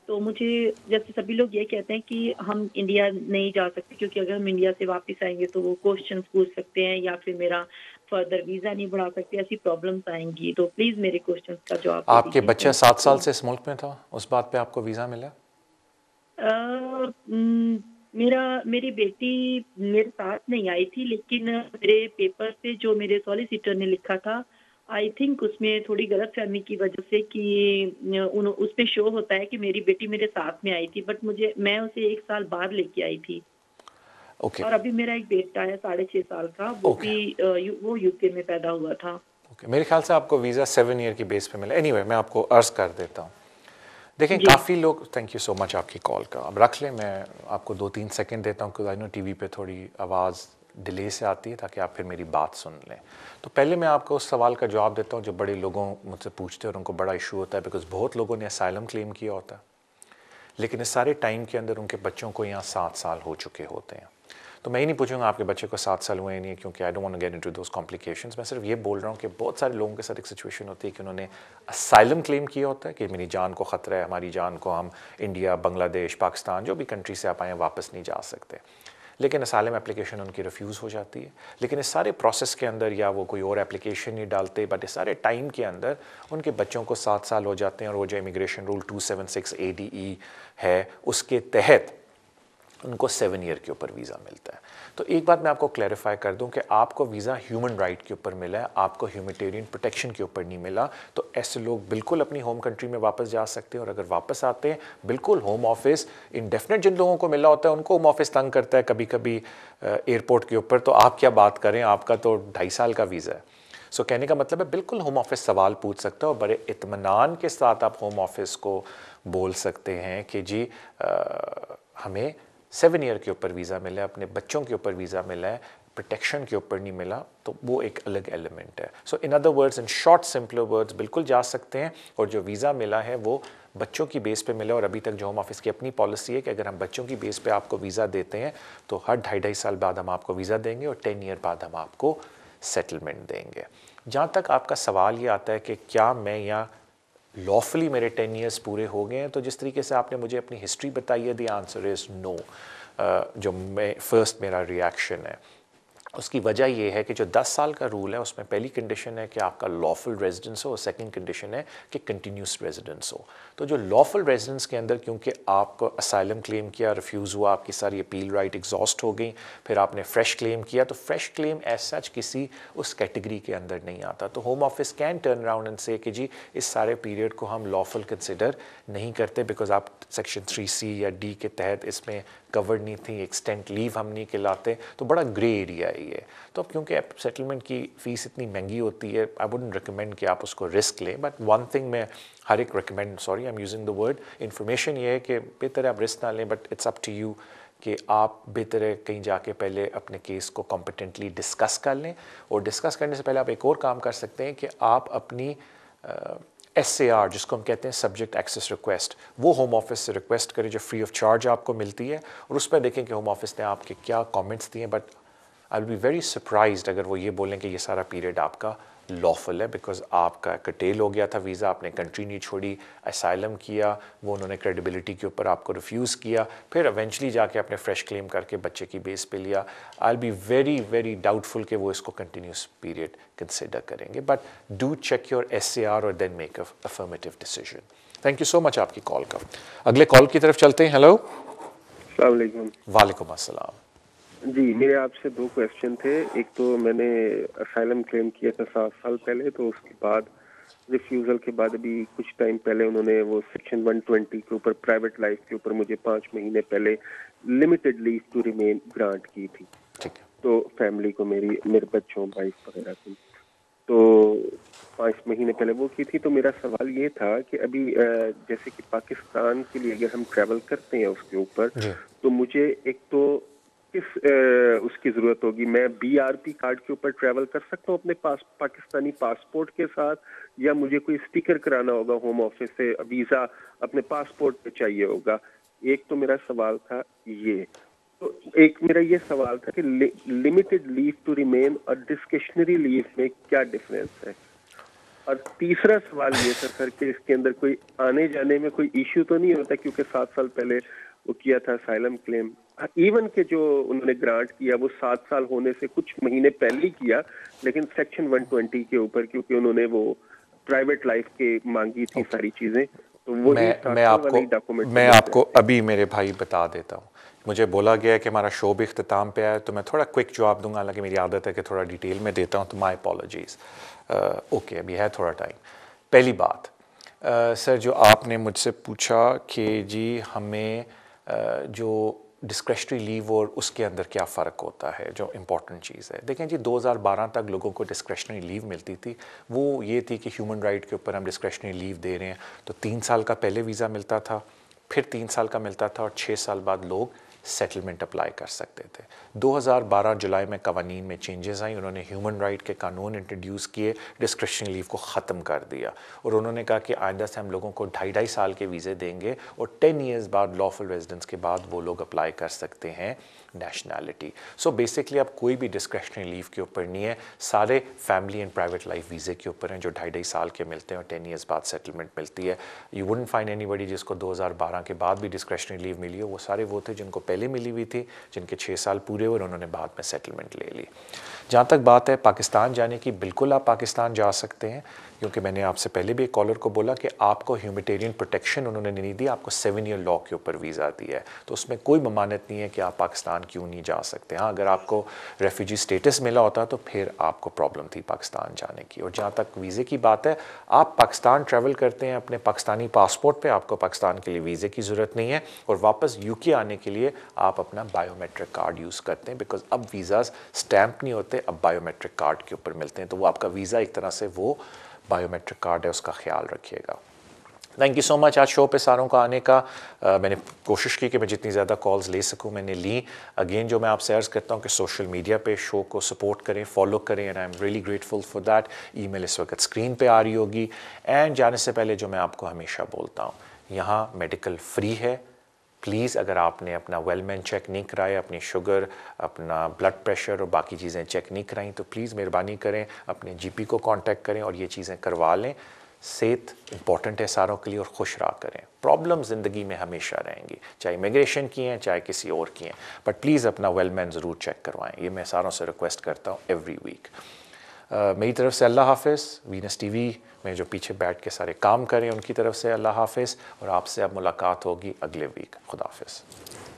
तो मुझे जैसे सभी लोग ये कहते हैं कि हम इंडिया नहीं जा सकते क्योंकि अगर हम इंडिया से वापस आएंगे तो वो क्वेश्चंस पूछ सकते हैं या फिर मेरा फर्दर वीज़ा नहीं बढ़ा सकते, ऐसी प्रॉब्लम्स आएंगी। तो प्लीज़ मेरे क्वेश्चंस का जवाब। आपके बच्चा 7 साल से इस मुल्क में था, उस बात पे आपको वीज़ा मिला? मेरी बेटी मेरे साथ नहीं आई थी लेकिन मेरे पेपर पे जो मेरे सॉलिसिटर ने लिखा था आई थिंक उसमें थोड़ी गलतफहमी की वजह से कि उसमें शो होता है कि मेरी बेटी मेरे साथ में आई थी, बट मैं उसे 1 साल बाद लेके आई थी। Okay. और अभी मेरा एक बेटा है 6.5 साल का, वो भी वो यूके में पैदा हुआ था। मेरे ख्याल से आपको वीज़ा 7 ईयर की बेस पे मिला। एनीवे मैं आपको अर्ज कर देता हूँ। देखें काफ़ी लोग, थैंक यू सो मच आपकी कॉल का, अब रख लें, मैं आपको 2-3 सेकंड देता हूँ क्योंकि आई नो टीवी पे थोड़ी आवाज़ डिले से आती है ताकि आप फिर मेरी बात सुन लें। तो पहले मैं आपको उस सवाल का जवाब देता हूँ जो बड़े लोगों मुझसे पूछते हैं और उनको बड़ा इशू होता है, बिकॉज बहुत लोगों ने असाइलम क्लेम किया होता है लेकिन इस सारे टाइम के अंदर उनके बच्चों को यहाँ 7 साल हो चुके होते हैं। तो मैं ही नहीं पूछूंगा आपके बच्चे को 7 साल हुए नहीं, क्योंकि I don't want to get into those complications. मैं सिर्फ ये बोल रहा हूँ कि बहुत सारे लोगों के साथ एक सिचुएशन होती है कि उन्होंने असाइलम क्लेम किया होता है कि मेरी जान को ख़तरा है, हमारी जान को हम इंडिया, बांग्लादेश, पाकिस्तान जो भी कंट्री से आप आए वापस नहीं जा सकते, लेकिन असाइलम एप्लीकेशन उनकी रिफ्यूज़ हो जाती है। लेकिन इस सारे प्रोसेस के अंदर या वो कोई और एप्लीकेशन नहीं डालते, बट इस सारे टाइम के अंदर उनके बच्चों को 7 साल हो जाते हैं और वो जो इमिग्रेशन रूल 276 ADE है उसके तहत उनको 7 ईयर के ऊपर वीज़ा मिलता है। तो एक बात मैं आपको क्लैरिफाई कर दूं कि आपको वीज़ा ह्यूमन राइट के ऊपर मिला है, आपको ह्यूमैनिटेरियन प्रोटेक्शन के ऊपर नहीं मिला। तो ऐसे लोग बिल्कुल अपनी होम कंट्री में वापस जा सकते हैं, और अगर वापस आते हैं बिल्कुल होम ऑफिस इंडेफिनेट जिन लोगों को मिला होता है उनको होम ऑफिस तंग करता है कभी कभी एयरपोर्ट के ऊपर, तो आप क्या बात करें, आपका तो 2.5 साल का वीज़ा है। सो कहने का मतलब है बिल्कुल होम ऑफिस सवाल पूछ सकता है और बड़े इत्मीनान के साथ आप होम ऑफिस को बोल सकते हैं कि जी हमें 7 ईयर के ऊपर वीज़ा मिला है, अपने बच्चों के ऊपर वीज़ा मिला है, प्रोटेक्शन के ऊपर नहीं मिला, तो वो एक अलग एलिमेंट है। So in other words, in short simpler words, बिल्कुल जा सकते हैं, और जो वीज़ा मिला है वो बच्चों की बेस पे मिला। और अभी तक जो होम ऑफिस की अपनी पॉलिसी है कि अगर हम बच्चों की बेस पे आपको वीज़ा देते हैं तो हर 2.5 साल बाद हम आपको वीज़ा देंगे और 10 ईयर बाद हम आपको सेटलमेंट देंगे। जहाँ तक आपका सवाल ये आता है कि क्या मैं यहाँ लॉफुली मेरे 10 ईयर्स पूरे हो गए हैं, तो जिस तरीके से आपने मुझे अपनी हिस्ट्री बताई है, द आंसर इज़ नो। जो मेरा रिएक्शन है उसकी वजह ये है कि जो 10 साल का रूल है उसमें पहली कंडीशन है कि आपका लॉफुल रेजिडेंस हो, और सेकंड कंडीशन है कि कंटिन्यूस रेजिडेंस हो। तो जो लॉफुल रेजिडेंस के अंदर क्योंकि आपको असाइलम क्लेम किया, रिफ्यूज़ हुआ, आपकी सारी अपील राइट एग्जॉस्ट हो गई, फिर आपने फ्रेश क्लेम किया, तो फ्रेश क्लेम एज सच किसी उस कैटेगरी के अंदर नहीं आता। तो home office can turn around and से कि जी इस सारे पीरियड को हम लॉफुल कंसिडर नहीं करते बिकॉज आप सेक्शन 3C या D के तहत इसमें कवर्ड नहीं थी, एक्सटेंट लीव हम नहीं कहलाते, तो बड़ा ग्रे एरिया है ये। तो अब क्योंकि सेटलमेंट की फ़ीस इतनी महंगी होती है, आई वुडंट रिकमेंड कि आप उसको रिस्क लें, बट वन थिंग मैं हर एक recommend, sorry I am using the word information, ये है कि बेहतर है आप रिस्क ना लें, but it's up to you कि आप बेहतर है कहीं जाके पहले अपने केस को कॉम्पिटेंटली डिस्कस कर लें। और डिस्कस करने से पहले आप एक और काम कर सकते हैं कि आप अपनी SAR जिसको हम कहते हैं सब्जेक्ट एक्सेस रिक्वेस्ट, वो होम ऑफिस से रिक्वेस्ट करें जो फ्री ऑफ चार्ज आपको मिलती है, और उस पर देखें कि होम ऑफिस ने आपके क्या कमेंट्स दिए। But I will be very surprised अगर वो ये बोलें कि ये सारा पीरियड आपका लॉफुल है, बिकॉज आपका कटेल हो गया था वीज़ा, आपने कंट्री नहीं छोड़ी, असाइलम किया, वो उन्होंने क्रेडिबिलिटी के ऊपर आपको रिफ्यूज़ किया, फिर एवेंचुअली जाके आपने फ्रेश क्लेम करके बच्चे की बेस पे लिया। I will be very very doubtful कि वो इसको कंटिन्यूस पीरियड कंसिडर करेंगे। But do check your SAR और then make a affirmative decision. Thank you so much आपकी कॉल का। अगले कॉल की तरफ चलते हैं। हेलो, अस्सलाम वालेकुम। वालेकुम अस्सलाम। जी, मेरे आपसे 2 क्वेश्चन थे। एक तो मैंने असाइलम क्लेम किया था 7 साल पहले, तो उसके बाद रिफ्यूज़ल के बाद अभी कुछ टाइम पहले उन्होंने वो सेक्शन 120 के ऊपर प्राइवेट लाइफ के ऊपर मुझे 5 महीने पहले limited leave to remain grant की थी। ठीक है। तो फैमिली को मेरे बच्चों वाइफ वगैरह को तो 5 महीने पहले वो की थी। तो मेरा सवाल ये था कि अभी जैसे कि पाकिस्तान के लिए अगर हम ट्रैवल करते हैं उसके ऊपर, तो मुझे एक तो किस उसकी ज़रूरत होगी? मैं BRP कार्ड के ऊपर ट्रैवल कर सकता हूँ अपने पाकिस्तानी पासपोर्ट के साथ, या मुझे कोई स्टिकर कराना होगा होम ऑफिस से, वीज़ा अपने पासपोर्ट पे चाहिए होगा? एक तो मेरा सवाल था ये। तो एक मेरा ये सवाल था कि लिमिटेड लीव टू रिमेन और डिस्क्रिशनरी लीव में क्या डिफरेंस है? और तीसरा सवाल ये था सर कि इसके अंदर कोई आने जाने में कोई इश्यू तो नहीं होता, क्योंकि 7 साल पहले वो किया था असाइलम क्लेम, इवन के जो उन्होंने ग्रांट किया वो 7 साल होने से कुछ महीने पहले ही किया, लेकिन सेक्शन 120 के ऊपर क्योंकि उन्होंने वो प्राइवेट लाइफ के मांगी थी सारी चीजें, तो वो मैं आपको अभी मेरे भाई बता देता हूँ। मुझे बोला गया है कि हमारा शो भी इख्तिताम पे आया, तो मैं थोड़ा क्विक जवाब दूंगा, हालांकि मेरी आदत है कि थोड़ा डिटेल में देता हूँ, तो माय अपॉलॉजीज़। ओके, अभी है थोड़ा टाइम। पहली बात सर, जो आपने मुझसे पूछा कि जी हमें जो डिस्क्रेशनरी लीव और उसके अंदर क्या फ़र्क होता है, जो इम्पॉर्टेंट चीज़ है। देखें जी, 2012 तक लोगों को डिस्क्रेशनरी लीव मिलती थी। वो ये थी कि ह्यूमन राइट के ऊपर हम डिस्क्रेशनरी लीव दे रहे हैं, तो 3 साल का पहले वीज़ा मिलता था, फिर 3 साल का मिलता था, और 6 साल बाद लोग सेटलमेंट अप्लाई कर सकते थे। 2012 जुलाई में कवानीन में चेंजेस आई, उन्होंने ह्यूमन राइट के कानून इंट्रोड्यूस किए, डिस्क्रिशनरी लीव को ख़त्म कर दिया, और उन्होंने कहा कि आइंदा से हम लोगों को 2.5 साल के वीज़े देंगे, और 10 ईयर्स बाद लॉफुल रेजिडेंस के बाद वो लोग अप्लाई कर सकते हैं नेशनैलिटी। सो बेसिकली अब कोई भी डिस्क्रिशनरी लीव के ऊपर नहीं है, सारे फैमिली एंड प्राइवेट लाइफ वीज़े के ऊपर हैं जो 2.5 साल के मिलते हैं और 10 ईयर्स बाद सेटलमेंट मिलती है। यू वुडंट फाइंड एनीबडी जिसको 2012 के बाद भी डिस्क्रिशनरी लीव मिली हो। वो सारे वो थे जिनको पहले मिली हुई थी, जिनके 6 साल पूरे हुए, उन्होंने बाद में सेटलमेंट ले ली। जहाँ तक बात है पाकिस्तान जाने की, बिल्कुल आप पाकिस्तान जा सकते हैं, क्योंकि मैंने आपसे पहले भी एक कॉलर को बोला कि आपको ह्यूमैनिटेरियन प्रोटेक्शन उन्होंने नहीं दी, आपको 7 ईयर लॉ के ऊपर वीज़ा दिया है, तो उसमें कोई ममानत नहीं है कि आप पाकिस्तान क्यों नहीं जा सकते। हाँ, अगर आपको रेफ्यूजी स्टेटस मिला होता तो फिर आपको प्रॉब्लम थी पाकिस्तान जाने की। और जहाँ तक वीज़े की बात है, आप पाकिस्तान ट्रैवल करते हैं अपने पाकिस्तानी पासपोर्ट पर, आपको पाकिस्तान के लिए वीज़े की ज़रूरत नहीं है, और वापस UK आने के लिए आप अपना बायोमेट्रिक कार्ड यूज़ करते हैं, बिकॉज अब वीज़ाज़ स्टैम्प नहीं होते, अब बायोमेट्रिक कार्ड के ऊपर मिलते हैं, तो वो आपका वीज़ा एक तरह से वो बायोमेट्रिक कार्ड है, उसका ख्याल रखिएगा। थैंक यू सो मच आज शो पे सारों का आने का। मैंने कोशिश की कि मैं जितनी ज़्यादा कॉल्स ले सकूं मैंने ली। अगेन जो मैं आपसे अर्ज़ करता हूं कि सोशल मीडिया पे शो को सपोर्ट करें, फॉलो करें, and I am really grateful for that. Email इस वक्त स्क्रीन पे आ रही होगी। एंड जाने से पहले जो मैं आपको हमेशा बोलता हूँ, यहाँ मेडिकल फ्री है। प्लीज़ अगर आपने अपना वेलमैन चेक नहीं कराया, अपनी शुगर, अपना ब्लड प्रेशर और बाकी चीज़ें चेक नहीं कराई, तो प्लीज़ मेहरबानी करें अपने GP को कांटेक्ट करें और ये चीज़ें करवा लें। सेहत इंपॉर्टेंट है सारों के लिए, और खुश रहा करें। प्रॉब्लम ज़िंदगी में हमेशा रहेंगी, चाहे इमिग्रेशन की हैं चाहे किसी और की हैं, बट प्लीज़ अपना वेलमैन ज़रूर चेक करवाएं। ये मैं सारों से रिक्वेस्ट करता हूँ एवरी वीक। मेरी तरफ से अल्लाह हाफ़िज़। वीनस TV में जो पीछे बैठ के सारे काम करें उनकी तरफ से अल्लाह हाफ़िज़, और आपसे अब मुलाकात होगी अगले वीक। खुदा हाफ़िज़।